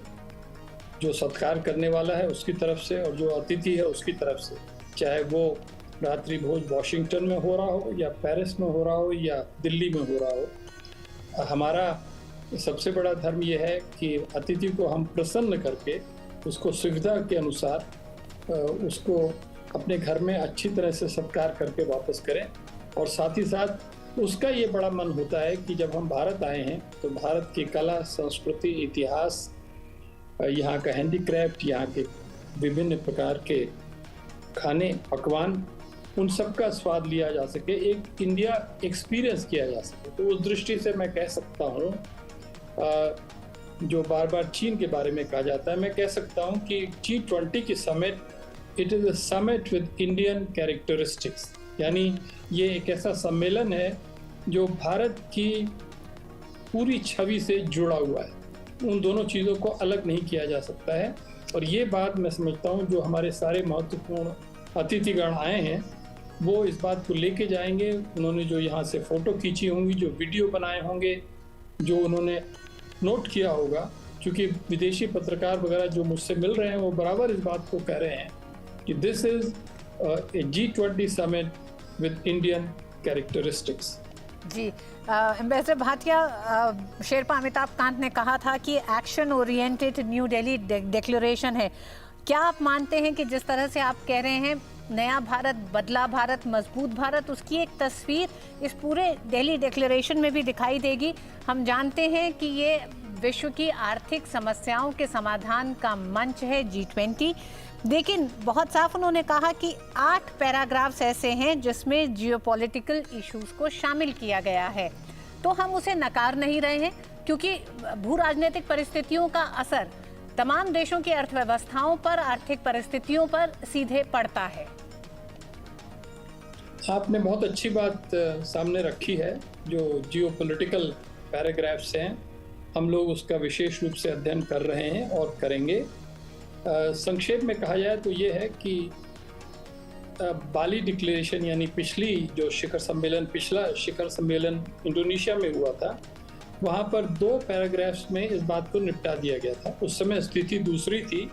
जो सत्कार करने वाला है उसकी तरफ से और जो अतिथि है उसकी तरफ से, चाहे वो रात्रि भोज वॉशिंगटन में हो रहा हो या पेरिस में हो रहा हो या दिल्ली में हो रहा हो, हमारा सबसे बड़ा धर्म यह है कि अतिथि को हम प्रसन्न करके उसको सुविधा के अनुसार उसको अपने घर में अच्छी तरह से सत्कार करके वापस करें, और साथ ही साथ उसका ये बड़ा मन होता है कि जब हम भारत आए हैं तो भारत की कला, संस्कृति, इतिहास, यहाँ का हैंडीक्राफ्ट, यहाँ के विभिन्न प्रकार के खाने पकवान, उन सब का स्वाद लिया जा सके, एक इंडिया एक्सपीरियंस किया जा सके। तो उस दृष्टि से मैं कह सकता हूँ, जो बार बार चीन के बारे में कहा जाता है, मैं कह सकता हूँ कि G20 की summit, it is a summit with Indian characteristics, यानी ये एक ऐसा सम्मेलन है जो भारत की पूरी छवि से जुड़ा हुआ है, उन दोनों चीज़ों को अलग नहीं किया जा सकता है। और ये बात मैं समझता हूँ जो हमारे सारे महत्वपूर्ण अतिथिगण आए हैं वो इस बात को लेके जाएंगे। उन्होंने जो यहाँ से फ़ोटो खींची होंगी, जो वीडियो बनाए होंगे, जो उन्होंने नोट किया होगा, क्योंकि विदेशी पत्रकार वगैरह जो मुझसे मिल रहे हैं वो बराबर इस बात को कह रहे हैं कि this is a G20 summit with Indian characteristics. जी, एम्बेसडर भाटिया, शेरपा अमिताभ कांत ने कहा था कि action oriented new Delhi declaration है। क्या आप मानते हैं कि जिस तरह से आप कह रहे हैं नया भारत, बदला भारत, मजबूत भारत, उसकी एक तस्वीर इस पूरे दिल्ली डिक्लेरेशन में भी दिखाई देगी? हम जानते हैं कि ये विश्व की आर्थिक समस्याओं के समाधान का मंच है G20। लेकिन बहुत साफ उन्होंने कहा कि 8 पैराग्राफ्स ऐसे हैं जिसमें जियोपॉलिटिकल इश्यूज को शामिल किया गया है। तो हम उसे नकार नहीं रहे हैं क्योंकि भू राजनीतिक परिस्थितियों का असर तमाम देशों की अर्थव्यवस्थाओं पर, आर्थिक परिस्थितियों पर सीधे पड़ता है। आपने बहुत अच्छी बात सामने रखी है। जो जियोपॉलिटिकल पैराग्राफ्स हैं, हम लोग उसका विशेष रूप से अध्ययन कर रहे हैं और करेंगे। संक्षेप में कहा जाए तो ये है कि बाली डिक्लेरेशन यानी पिछला शिखर सम्मेलन इंडोनेशिया में हुआ था, वहाँ पर 2 पैराग्राफ्स में इस बात को निपटा दिया गया था। उस समय स्थिति दूसरी थी,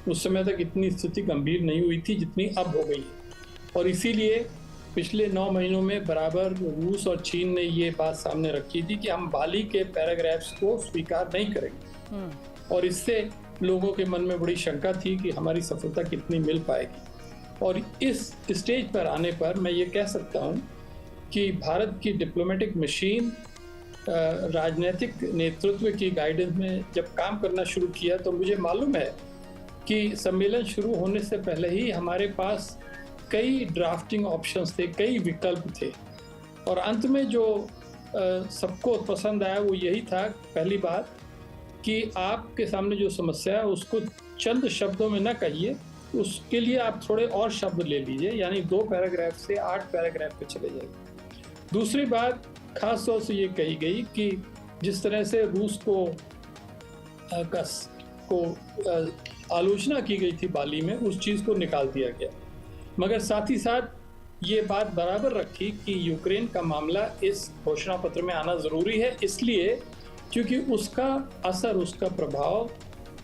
उस समय तक इतनी स्थिति गंभीर नहीं हुई थी जितनी अब हो गई है। और इसीलिए पिछले 9 महीनों में बराबर रूस और चीन ने ये बात सामने रखी थी कि हम बाली के पैराग्राफ्स को स्वीकार नहीं करेंगे। और इससे लोगों के मन में बड़ी शंका थी कि हमारी सफलता कितनी मिल पाएगी। और इस स्टेज पर आने पर मैं ये कह सकता हूँ कि भारत की डिप्लोमेटिक मशीन राजनीतिक नेतृत्व की गाइडेंस में जब काम करना शुरू किया तो मुझे मालूम है कि सम्मेलन शुरू होने से पहले ही हमारे पास कई ड्राफ्टिंग ऑप्शंस थे, कई विकल्प थे। और अंत में जो सबको पसंद आया वो यही था, पहली बात कि आपके सामने जो समस्या है उसको चंद शब्दों में ना कहिए, उसके लिए आप थोड़े और शब्द ले लीजिए, यानी 2 पैराग्राफ से 8 पैराग्राफ पे चले जाइए। दूसरी बात खास तौर से ये कही गई कि जिस तरह से रूस को आलोचना की गई थी बाली में, उस चीज़ को निकाल दिया गया। मगर साथ ही साथ ये बात बराबर रखी कि यूक्रेन का मामला इस घोषणा पत्र में आना ज़रूरी है, इसलिए क्योंकि उसका असर, उसका प्रभाव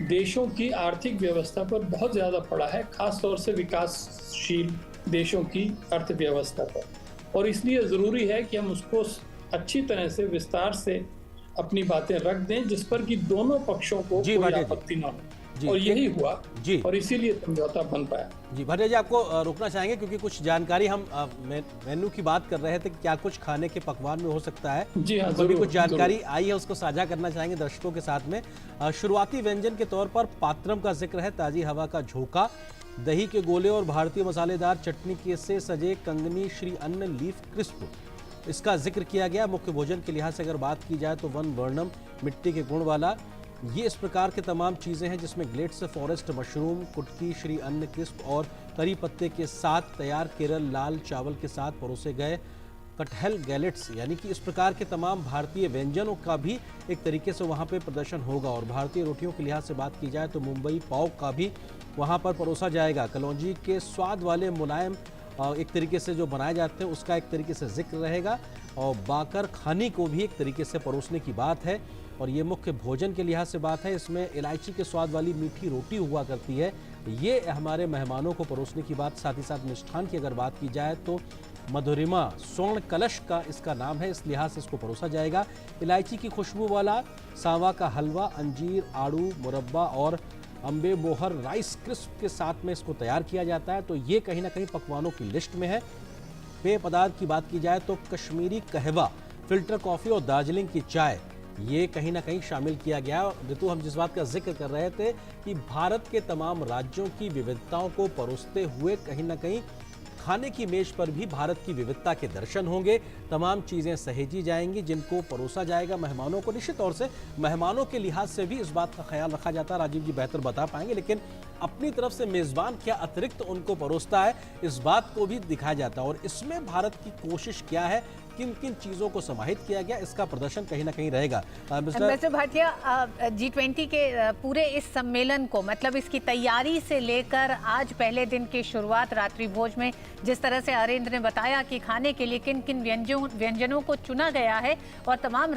देशों की आर्थिक व्यवस्था पर बहुत ज़्यादा पड़ा है, खास तौर से विकासशील देशों की अर्थव्यवस्था पर। और इसलिए ज़रूरी है कि हम उसको अच्छी तरह से विस्तार से अपनी बातें रख दें जिस पर कि दोनों पक्षों को कोई आपत्ति न हो। और यही हुआ जी, और इसीलिए समझौता बन पाया। जी भाटिया जी, आपको रोकना चाहेंगे क्योंकि कुछ जानकारी हम मेन्यू की बात कर रहे थे कि क्या कुछ खाने के पकवान में हो सकता है। जी हाँ, अभी कुछ जानकारी आई है उसको साझा करना चाहेंगे दर्शकों के साथ में। शुरुआती व्यंजन के तौर पर पात्रम का जिक्र है, ताजी हवा का झोंका, दही के गोले और भारतीय मसालेदार चटनी के से सजे कंगनी श्री अन्न लीफ क्रिस्प, इसका जिक्र किया गया। मुख्य भोजन के लिहाज से अगर बात की जाए तो वन वर्णम, मिट्टी के गुण वाला, ये इस प्रकार के तमाम चीज़ें हैं जिसमें ग्लेट्स फॉरेस्ट मशरूम, कुटकी श्री अन्न क्रिस्प और करी पत्ते के साथ तैयार केरल लाल चावल के साथ परोसे गए कटहल गैलेट्स, यानी कि इस प्रकार के तमाम भारतीय व्यंजनों का भी एक तरीके से वहाँ पे प्रदर्शन होगा। और भारतीय रोटियों के लिहाज से बात की जाए तो मुंबई पाव का भी वहाँ पर परोसा जाएगा। कलौंजी के स्वाद वाले मुलायम एक तरीके से जो बनाए जाते हैं उसका एक तरीके से जिक्र रहेगा। और बाकर खानी को भी एक तरीके से परोसने की बात है। और ये मुख्य भोजन के लिहाज से बात है, इसमें इलायची के स्वाद वाली मीठी रोटी हुआ करती है, ये हमारे मेहमानों को परोसने की बात। साथ ही साथ मिष्ठान की अगर बात की जाए तो मधुरिमा स्वर्ण कलश का इसका नाम है, इस लिहाज से इसको परोसा जाएगा। इलायची की खुशबू वाला सांवा का हलवा, अंजीर, आड़ू, मुरब्बा और अम्बे मोहर राइस क्रिस्प के साथ में इसको तैयार किया जाता है। तो ये कहीं ना कहीं पकवानों की लिस्ट में है। पेय पदार्थ की बात की जाए तो कश्मीरी कहवा, फिल्टर कॉफ़ी और दार्जिलिंग की चाय, ये कहीं ना कहीं शामिल किया गया। ऋतु, हम जिस बात का जिक्र कर रहे थे कि भारत के तमाम राज्यों की विविधताओं को परोसते हुए कहीं ना कहीं खाने की मेज पर भी भारत की विविधता के दर्शन होंगे। तमाम चीज़ें सहेजी जाएंगी जिनको परोसा जाएगा मेहमानों को। निश्चित तौर से मेहमानों के लिहाज से भी इस बात का ख्याल रखा जाता है, राजीव जी बेहतर बता पाएंगे, लेकिन अपनी तरफ से मेज़बान क्या अतिरिक्त उनको परोसता है इस बात को भी दिखाया जाता है। और इसमें भारत की कोशिश क्या है, किन किन चीज़ों को समाहित किया गया, इसका प्रदर्शन कहीं ना कहीं रहेगा। मिस्टर भाटिया, G20 के पूरे इस सम्मेलन को, मतलब इसकी तैयारी से लेकर आज पहले दिन की शुरुआत रात्रि भोज में जिस तरह से अरेंद्र ने बताया कि खाने के लिए किन किन व्यंजनों को चुना गया है और तमाम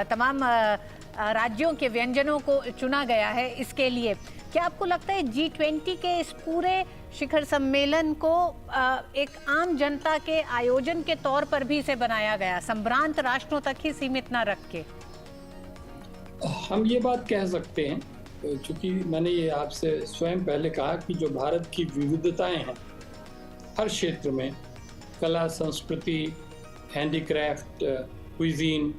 तमाम राज्यों के व्यंजनों को चुना गया है, इसके लिए क्या आपको लगता है G20 के इस पूरे शिखर सम्मेलन को एक आम जनता के आयोजन के तौर पर भी इसे बनाया गया, संभ्रांत राष्ट्रों तक ही सीमित ना रख के? हम ये बात कह सकते हैं, क्योंकि मैंने ये आपसे स्वयं पहले कहा कि जो भारत की विविधताएं हैं हर क्षेत्र में, कला, संस्कृति, हैंडीक्राफ्ट, क्विजीन,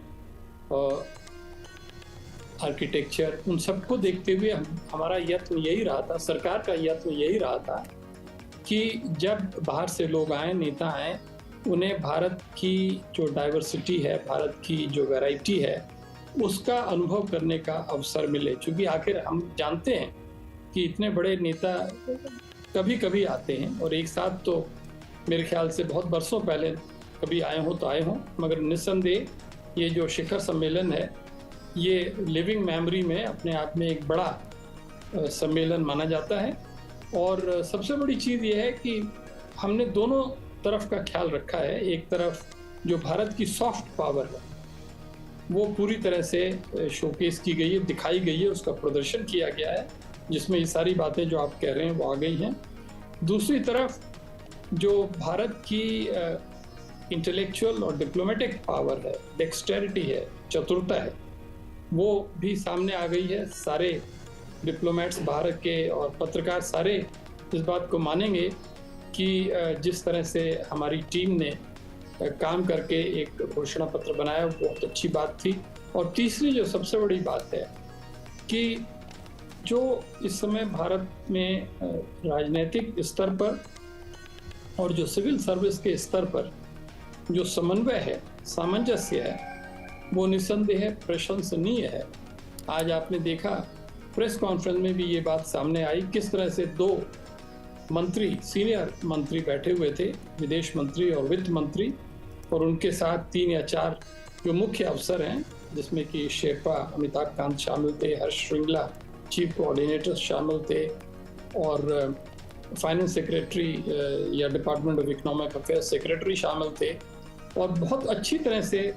आर्किटेक्चर, उन सबको देखते हुए हमारा यत्न यही रहा था, सरकार का यत्न यही रहा था कि जब बाहर से लोग आए, नेता आए, उन्हें भारत की जो डाइवर्सिटी है, भारत की जो वैरायटी है, उसका अनुभव करने का अवसर मिले। क्योंकि आखिर हम जानते हैं कि इतने बड़े नेता कभी कभी आते हैं और एक साथ तो मेरे ख्याल से बहुत बरसों पहले कभी आए हों तो आए हों, मगर निस्संदेह ये जो शिखर सम्मेलन है ये लिविंग मेमोरी में अपने आप में एक बड़ा सम्मेलन माना जाता है। और सबसे बड़ी चीज़ ये है कि हमने दोनों तरफ का ख्याल रखा है। एक तरफ जो भारत की सॉफ्ट पावर है वो पूरी तरह से शोकेस की गई है, दिखाई गई है, उसका प्रदर्शन किया गया है, जिसमें ये सारी बातें जो आप कह रहे हैं वो आ गई हैं। दूसरी तरफ जो भारत की इंटेलेक्चुअल और डिप्लोमेटिक पावर है, डेक्सटेरिटी है, चतुरता है, वो भी सामने आ गई है। सारे डिप्लोमेट्स भारत के और पत्रकार सारे इस बात को मानेंगे कि जिस तरह से हमारी टीम ने काम करके एक घोषणा पत्र बनाया वो बहुत अच्छी बात थी। और तीसरी जो सबसे बड़ी बात है कि जो इस समय भारत में राजनीतिक स्तर पर और जो सिविल सर्विस के स्तर पर जो समन्वय है, सामंजस्य है, वो निस्संदेह प्रशंसनीय है। आज आपने देखा प्रेस कॉन्फ्रेंस में भी ये बात सामने आई, किस तरह से दो मंत्री, सीनियर मंत्री बैठे हुए थे, विदेश मंत्री और वित्त मंत्री, और उनके साथ 3 या 4 जो मुख्य अफसर हैं, जिसमें कि शेरपा अमिताभ कांत शामिल थे, हर्ष श्रृंगला चीफ कोऑर्डिनेटर शामिल थे, और फाइनेंस सेक्रेटरी या department of economic affairs secretary शामिल थे। और बहुत अच्छी तरह से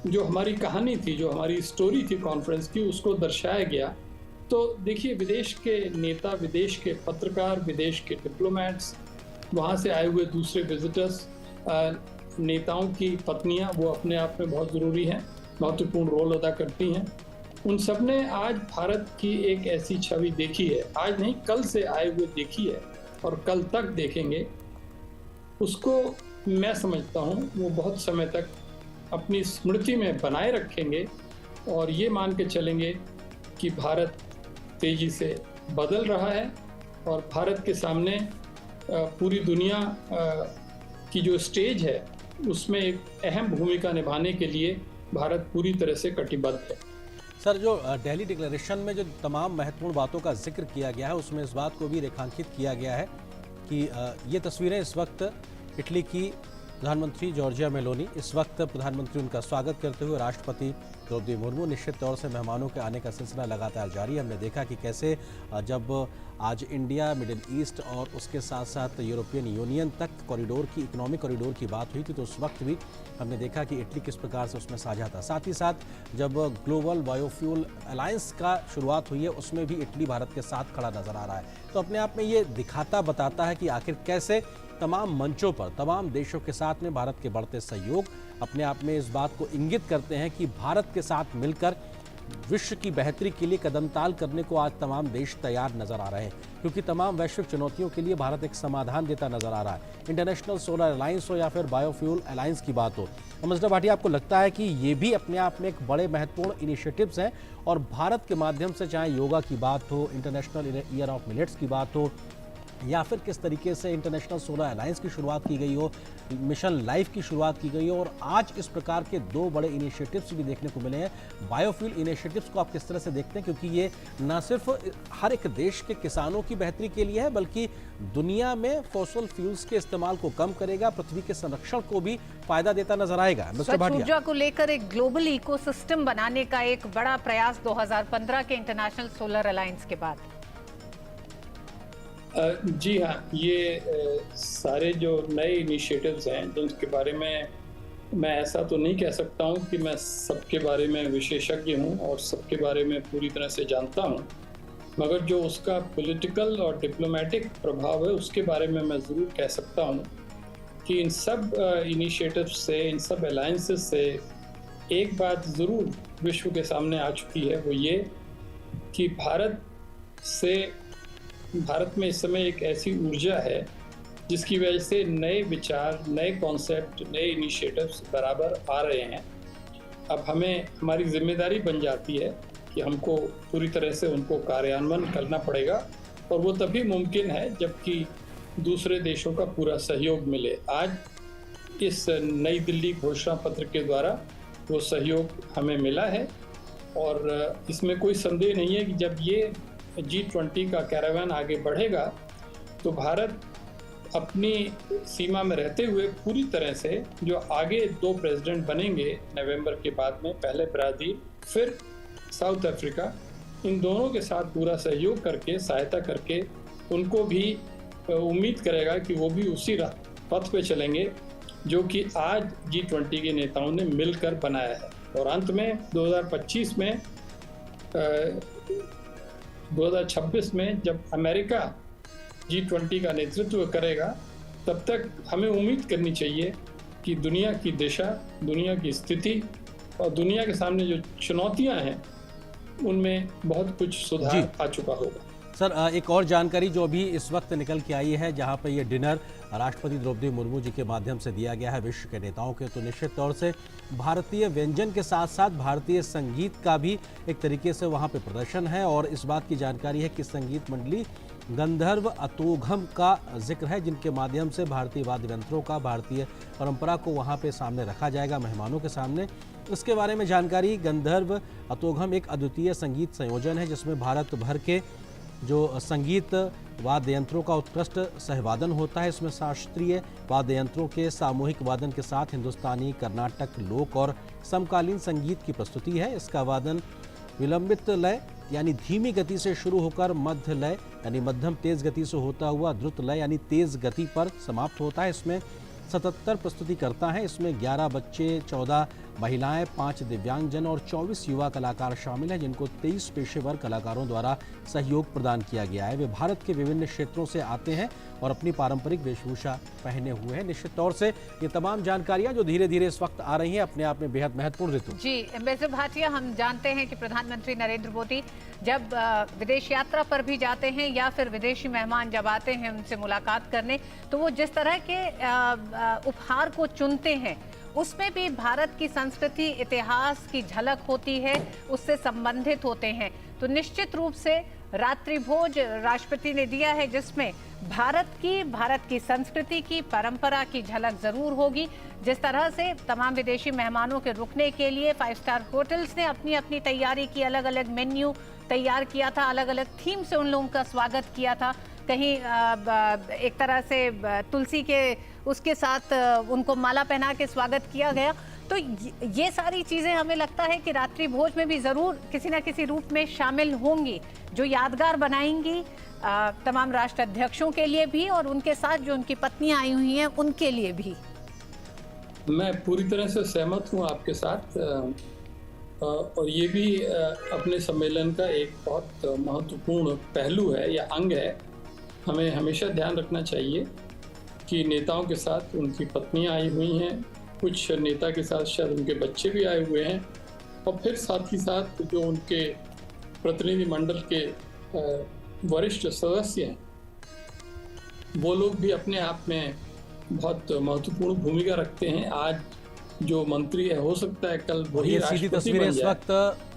जो हमारी कहानी थी, जो हमारी स्टोरी थी कॉन्फ्रेंस की, उसको दर्शाया गया। तो देखिए, विदेश के नेता, विदेश के पत्रकार, विदेश के डिप्लोमेट्स, वहाँ से आए हुए दूसरे विजिटर्स, नेताओं की पत्नियाँ, वो अपने आप में बहुत ज़रूरी हैं, महत्वपूर्ण रोल अदा करती हैं। उन सब ने आज भारत की एक ऐसी छवि देखी है, आज नहीं कल से आए हुए देखी है और कल तक देखेंगे। उसको मैं समझता हूँ वो बहुत समय तक अपनी स्मृति में बनाए रखेंगे और ये मान के चलेंगे कि भारत तेजी से बदल रहा है और भारत के सामने पूरी दुनिया की जो स्टेज है उसमें एक अहम भूमिका निभाने के लिए भारत पूरी तरह से कटिबद्ध है। सर, जो दिल्ली डिक्लेरेशन में जो तमाम महत्वपूर्ण बातों का जिक्र किया गया है उसमें इस बात को भी रेखांकित किया गया है कि ये तस्वीरें इस वक्त इटली की प्रधानमंत्री जॉर्जिया मेलोनी, इस वक्त प्रधानमंत्री उनका स्वागत करते हुए राष्ट्रपति द्रौपदी मुर्मू। निश्चित तौर से मेहमानों के आने का सिलसिला लगातार जारी है। हमने देखा कि कैसे जब आज इंडिया, मिडिल ईस्ट और उसके साथ साथ यूरोपियन यूनियन तक कॉरिडोर की, इकोनॉमिक कॉरिडोर की बात हुई थी, तो उस वक्त भी हमने देखा कि इटली किस प्रकार से उसमें साझा था। साथ ही साथ जब ग्लोबल बायोफ्यूल अलायंस का शुरुआत हुई है उसमें भी इटली भारत के साथ खड़ा नजर आ रहा है। तो अपने आप में ये दिखाता बताता है कि आखिर कैसे तमाम मंचों पर तमाम देशों के साथ में भारत के बढ़ते सहयोग अपने आप में इस बात को इंगित करते हैं कि भारत के साथ मिलकर विश्व की बेहतरी के लिए कदमताल करने को आज तमाम देश तैयार नजर आ रहे हैं, क्योंकि तमाम वैश्विक चुनौतियों के लिए भारत एक समाधान देता नजर आ रहा है। इंटरनेशनल सोलर अलायंस हो या फिर बायोफ्यूल अलायंस की बात हो, अमजदा भाटिया, आपको लगता है कि ये भी अपने आप में एक बड़े महत्वपूर्ण इनिशिएटिव्स हैं और भारत के माध्यम से, चाहे योगा की बात हो, इंटरनेशनल ईयर ऑफ मिलेट्स की बात हो, या फिर किस तरीके से इंटरनेशनल सोलर अलायंस की शुरुआत की गई हो, मिशन लाइफ की शुरुआत की गई हो, और आज इस प्रकार के 2 बड़े इनिशिएटिव्स भी देखने को मिले हैं। बायोफ्यूल इनिशिएटिव्स को आप किस तरह से देखते हैं, क्योंकि ये न सिर्फ हर एक देश के किसानों की बेहतरी के लिए है, बल्कि दुनिया में फॉसिल फ्यूल्स के इस्तेमाल को कम करेगा, पृथ्वी के संरक्षण को भी फायदा देता नजर आएगा। स्वच्छ ऊर्जा को लेकर एक ग्लोबल इकोसिस्टम बनाने का एक बड़ा प्रयास 2015 के इंटरनेशनल सोलर अलायंस के बाद। जी हाँ, ये सारे जो नए इनिशिएटिव्स हैं जिनके बारे में मैं ऐसा तो नहीं कह सकता हूँ कि मैं सबके बारे में विशेषज्ञ हूँ और सबके बारे में पूरी तरह से जानता हूँ, मगर जो उसका पॉलिटिकल और डिप्लोमेटिक प्रभाव है उसके बारे में मैं ज़रूर कह सकता हूँ कि इन सब इनिशिएटिव्स से, इन सब अलायंसेस से एक बात ज़रूर विश्व के सामने आ चुकी है, वो ये कि भारत में इस समय एक ऐसी ऊर्जा है जिसकी वजह से नए विचार, नए कॉन्सेप्ट, नए इनिशिएटिव्स बराबर आ रहे हैं। अब हमें, हमारी जिम्मेदारी बन जाती है कि हमको पूरी तरह से उनको कार्यान्वयन करना पड़ेगा, और वो तभी मुमकिन है जबकि दूसरे देशों का पूरा सहयोग मिले। आज इस नई दिल्ली घोषणा पत्र के द्वारा वो सहयोग हमें मिला है, और इसमें कोई संदेह नहीं है कि जब ये G20 का कैरावान आगे बढ़ेगा तो भारत अपनी सीमा में रहते हुए पूरी तरह से जो आगे 2 प्रेसिडेंट बनेंगे नवंबर के बाद में, पहले ब्राज़ील फिर साउथ अफ्रीका, इन दोनों के साथ पूरा सहयोग करके, सहायता करके उनको भी उम्मीद करेगा कि वो भी उसी पथ पे चलेंगे जो कि आज G20 के नेताओं ने मिलकर बनाया है। और अंत में 2025 में 2026 में जब अमेरिका G20 का नेतृत्व करेगा, तब तक हमें उम्मीद करनी चाहिए कि दुनिया की दिशा, दुनिया की स्थिति और दुनिया के सामने जो चुनौतियां हैं उनमें बहुत कुछ सुधार आ चुका होगा। सर, एक और जानकारी जो अभी इस वक्त निकल के आई है, जहां पर ये डिनर राष्ट्रपति द्रौपदी मुर्मू जी के माध्यम से दिया गया है विश्व के नेताओं के, तो निश्चित तौर से भारतीय व्यंजन के साथ साथ भारतीय संगीत का भी एक तरीके से वहां पे प्रदर्शन है। और इस बात की जानकारी है कि संगीत मंडली गंधर्व अतोघम का जिक्र है, जिनके माध्यम से भारतीय वाद्य यंत्रों का, भारतीय परंपरा को वहाँ पे सामने रखा जाएगा मेहमानों के सामने। इसके बारे में जानकारी, गंधर्व अतोघम एक अद्वितीय संगीत संयोजन है जिसमें भारत भर के जो संगीत वाद्य यंत्रों का उत्कृष्ट सहवादन होता है। इसमें शास्त्रीय वाद्य यंत्रों के सामूहिक वादन के साथ हिंदुस्तानी, कर्नाटक, लोक और समकालीन संगीत की प्रस्तुति है। इसका वादन विलंबित लय यानी धीमी गति से शुरू होकर मध्य लय यानी मध्यम तेज गति से होता हुआ द्रुत लय यानी तेज गति पर समाप्त होता है। इसमें 77 प्रस्तुतिकर्ता हैं। इसमें 11 बच्चे, 14 महिलाएं, 5 दिव्यांगजन और 24 युवा कलाकार शामिल हैं, जिनको 23 पेशेवर कलाकारों द्वारा सहयोग प्रदान किया गया है। वे भारत के विभिन्न क्षेत्रों से आते हैं और अपनी पारंपरिक वेशभूषा पहने हुए हैं। निश्चित तौर से ये तमाम जानकारियां जो धीरे धीरे इस वक्त आ रही हैं, अपने आप में बेहद महत्वपूर्ण ऋतु। जी, एम्बेसडर भाटिया, हम जानते हैं कि प्रधानमंत्री नरेंद्र मोदी जब विदेश यात्रा पर भी जाते हैं या फिर विदेशी मेहमान जब आते हैं उनसे मुलाकात करने, तो वो जिस तरह के उपहार को चुनते हैं उसमें भी भारत की संस्कृति, इतिहास की झलक होती है, उससे संबंधित होते हैं। तो निश्चित रूप से रात्रि भोज राष्ट्रपति ने दिया है जिसमें भारत की संस्कृति की, परंपरा की झलक जरूर होगी। जिस तरह से तमाम विदेशी मेहमानों के रुकने के लिए 5 स्टार होटल्स ने अपनी अपनी तैयारी की, अलग अलग मेन्यू तैयार किया था, अलग अलग थीम से उन लोगों का स्वागत किया था। कहीं एक तरह से तुलसी के उसके साथ उनको माला पहना के स्वागत किया गया। तो ये सारी चीज़ें हमें लगता है कि रात्रि भोज में भी ज़रूर किसी न किसी रूप में शामिल होंगी, जो यादगार बनाएंगी तमाम राष्ट्राध्यक्षों के लिए भी और उनके साथ जो उनकी पत्नियां आई हुई हैं उनके लिए भी। मैं पूरी तरह से सहमत हूं आपके साथ, और ये भी अपने सम्मेलन का एक बहुत महत्वपूर्ण पहलू है या अंग है। हमें हमेशा ध्यान रखना चाहिए कि नेताओं के साथ उनकी पत्नियां आई हुई हैं, कुछ नेता के साथ शायद उनके बच्चे भी आए हुए हैं, और फिर साथ ही साथ जो उनके प्रतिनिधिमंडल के वरिष्ठ सदस्य हैं, वो लोग भी अपने आप में बहुत महत्वपूर्ण भूमिका रखते हैं। आज जो मंत्री है, हो सकता है कल वही सीधी तस्वीरें इस वक्त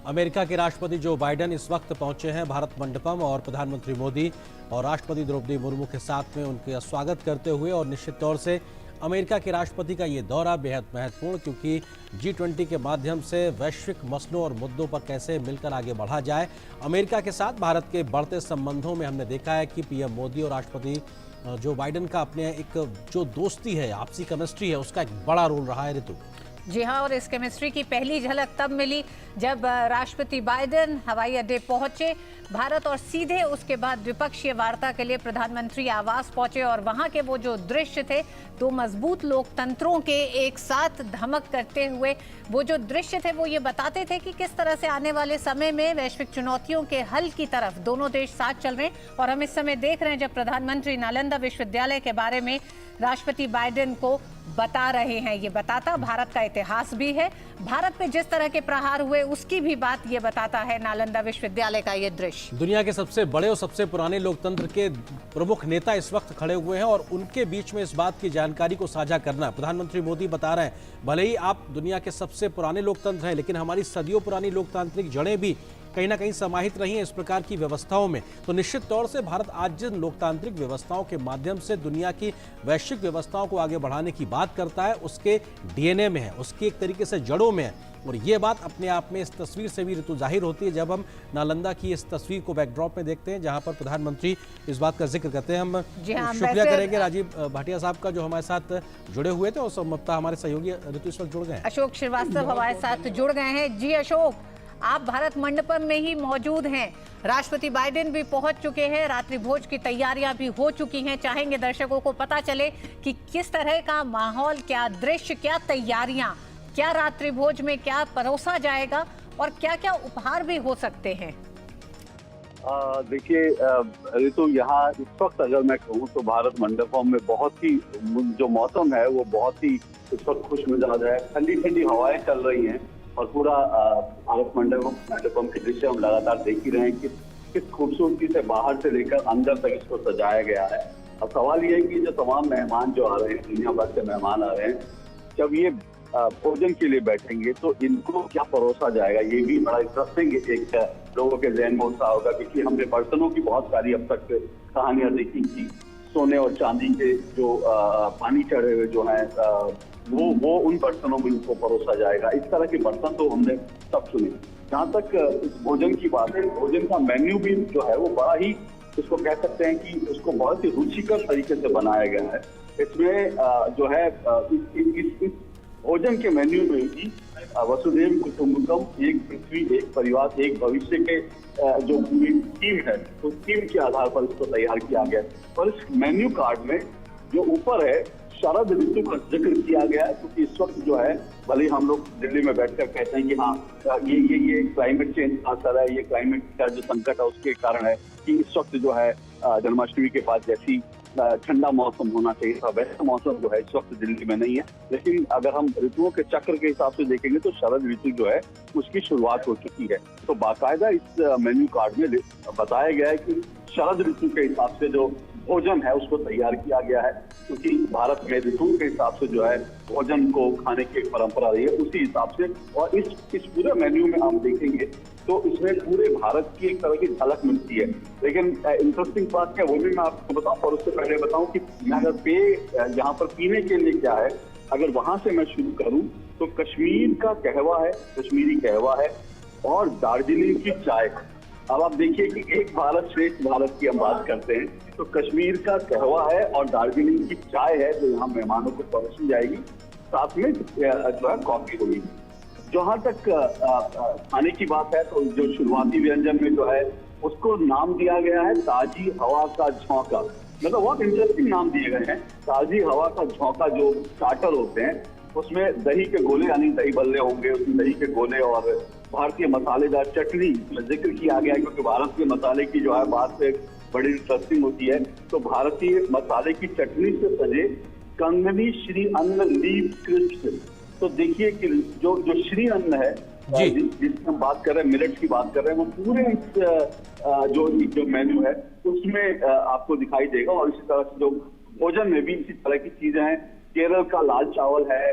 अमेरिका के राष्ट्रपति जो बाइडेन इस वक्त पहुंचे हैं भारत मंडपम, और प्रधानमंत्री मोदी और राष्ट्रपति द्रौपदी मुर्मू के साथ में उनका स्वागत करते हुए। और निश्चित तौर से अमेरिका के राष्ट्रपति का ये दौरा बेहद महत्वपूर्ण, क्योंकि G20 के माध्यम से वैश्विक मसलों और मुद्दों पर कैसे मिलकर आगे बढ़ा जाए। अमेरिका के साथ भारत के बढ़ते संबंधों में हमने देखा है कि पीएम मोदी और राष्ट्रपति जो बाइडेन का अपने एक जो दोस्ती है, आपसी केमिस्ट्री है, उसका एक बड़ा रोल रहा है ऋतु। जी हाँ, और इस केमिस्ट्री की पहली झलक तब मिली जब राष्ट्रपति बाइडेन हवाई अड्डे पहुंचे भारत, और सीधे उसके बाद द्विपक्षीय वार्ता के लिए प्रधानमंत्री आवास पहुंचे। और वहां के वो जो दृश्य थे, 2 मजबूत लोकतंत्रों के एक साथ धमक करते हुए वो जो दृश्य थे, वो ये बताते थे कि किस तरह से आने वाले समय में वैश्विक चुनौतियों के हल की तरफ दोनों देश साथ चल रहे हैं। और हम इस समय देख रहे हैं जब प्रधानमंत्री नालंदा विश्वविद्यालय के बारे में राष्ट्रपति बाइडेन को बता रहे हैं। ये बताता भारत का इतिहास भी है, भारत पे जिस तरह के प्रहार हुए उसकी भी बात ये बताता है नालंदा विश्वविद्यालय का ये दृश्य। दुनिया के सबसे बड़े और सबसे पुराने लोकतंत्र के प्रमुख नेता इस वक्त खड़े हुए हैं, और उनके बीच में इस बात की जानकारी को साझा करना, प्रधानमंत्री मोदी बता रहे हैं, भले ही आप दुनिया के सबसे पुराने लोकतंत्र हैं, लेकिन हमारी सदियों पुरानी लोकतांत्रिक जड़ें भी कहीं ना कहीं समाहित रही हैं इस प्रकार की व्यवस्थाओं में, तो निश्चित तौर से भारत आज जिन लोकतांत्रिक व्यवस्थाओं के माध्यम से दुनिया की वैश्विक व्यवस्थाओं को आगे बढ़ाने की बात करता है, उसके डीएनए में है, उसकी एक तरीके से जड़ों में है। और ये बात अपने आप में इस तस्वीर से भी ऋतु जाहिर होती है जब हम नालंदा की इस तस्वीर को बैकड्रॉप में देखते हैं, जहां पर प्रधानमंत्री इस बात का जिक्र करते हैं। हम शुक्रिया करेंगे राजीव भाटिया साहब का जो हमारे साथ जुड़े हुए थे, और संभवतः हमारे सहयोगी ऋतु इस वक्त जुड़ गए हैं। अशोक श्रीवास्तव हमारे साथ जुड़ गए हैं। जी अशोक, आप भारत मंडपम में ही मौजूद हैं, राष्ट्रपति बाइडेन भी पहुंच चुके हैं, रात्रि भोज की तैयारियां भी हो चुकी हैं। चाहेंगे दर्शकों को पता चले कि किस तरह का माहौल, क्या दृश्य, क्या तैयारियां, क्या रात्रि भोज में क्या परोसा जाएगा और क्या क्या उपहार भी हो सकते हैं। देखिए ऋतु, यहाँ इस वक्त अगर मैं कहूँ तो भारत मंडपम में बहुत ही जो मौसम है वो बहुत ही इस वक्त खुश मिजाज है। ठंडी ठंडी हवाएं चल रही हैं और पूरा भारत मंडपम के दृश्य हम लगातार देख ही रहे हैं कि किस खूबसूरती से बाहर से लेकर अंदर तक इसको सजाया गया है। अब सवाल ये है कि जो तमाम मेहमान जो आ रहे हैं, दुनिया भर से मेहमान आ रहे हैं, जब ये भोजन के लिए बैठेंगे तो इनको क्या परोसा जाएगा, ये भी बड़ा इंटरेस्टिंग एक लोगों के जहन में उत्साह होगा। क्योंकि हमने बर्तनों की बहुत सारी अब तक कहानियां देखी थी, सोने और चांदी के जो पानी चढ़े हुए जो हैं वो उन बर्तनों में इनको परोसा जाएगा। इस तरह के बर्तन तो हमने सब सुने। जहाँ तक इस भोजन की बात है, भोजन का मेन्यू भी जो है वो बड़ा ही, इसको कह सकते हैं कि उसको बहुत ही रुचिकर तरीके से बनाया गया है। इसमें जो है इस भोजन के मेन्यू में ही वसुधैव कुटुंबकम, एक पृथ्वी एक परिवार एक भविष्य के जो पूरी थीम है, उस थीम के आधार पर इसको तैयार किया गया। और इस मेन्यू कार्ड में जो ऊपर है शरद ऋतु का जिक्र किया गया है, क्योंकि इस वक्त जो है भले हम लोग दिल्ली में बैठकर कहते हैं कि हाँ ये क्लाइमेट चेंज का असर है, ये क्लाइमेट का जो संकट है उसके कारण है कि इस वक्त जो है जन्माष्टमी के बाद जैसी ठंडा मौसम होना चाहिए था वैसा मौसम जो है इस वक्त दिल्ली में नहीं है। लेकिन अगर हम ऋतुओं के चक्र के हिसाब से देखेंगे तो शरद ऋतु जो है उसकी शुरुआत हो चुकी है। तो बाकायदा इस मेन्यू कार्ड में बताया गया है कि शरद ऋतु के हिसाब से जो भोजन है उसको तैयार किया गया है, क्योंकि भारत में ऋतुओं के हिसाब से जो है भोजन को खाने की एक परंपरा रही है, उसी हिसाब से। और इस पूरे मेन्यू में हम देखेंगे तो इसमें पूरे भारत की एक तरह की झलक मिलती है। लेकिन इंटरेस्टिंग बात क्या वो भी मैं आपको बताऊं, और उससे पहले बताऊं कि अगर यहाँ पर पीने के लिए क्या है, अगर वहां से मैं शुरू करूं तो कश्मीर का कहवा है, कश्मीरी कहवा है, और दार्जिलिंग की चाय। अब आप देखिए कि एक भारत श्रेष्ठ भारत की हम बात करते हैं, तो कश्मीर का कहवा है और दार्जिलिंग की चाय है जो यहाँ मेहमानों को परोसी जाएगी, साथ में जो है कॉफी होगी। जहाँ तक खाने की बात है तो जो शुरुआती व्यंजन में जो है उसको नाम दिया गया है ताजी हवा का झोंका। मतलब बहुत इंटरेस्टिंग नाम दिए गए हैं। ताजी हवा का झोंका जो स्टार्टर होते हैं उसमें दही के गोले यानी दही बल्ले होंगे, उसमें दही के गोले और भारतीय मसालेदार चटनी में जिक्र किया गया है, क्योंकि भारत के मसाले की जो है बात से बड़ी इंटरेस्टिंग होती है। तो भारतीय मसाले की चटनी से सजे कंगनी श्री अन्न लीफ क्रिस्प। तो देखिए कि जो श्री अन्न है जिसकी हम बात कर रहे हैं, मिलेट्स की बात कर रहे हैं, वो पूरे इस जो मेन्यू है उसमें आपको दिखाई देगा। और इसी तरह से जो भोजन में भी इसी तरह की चीजें हैं। केरल का लाल चावल है,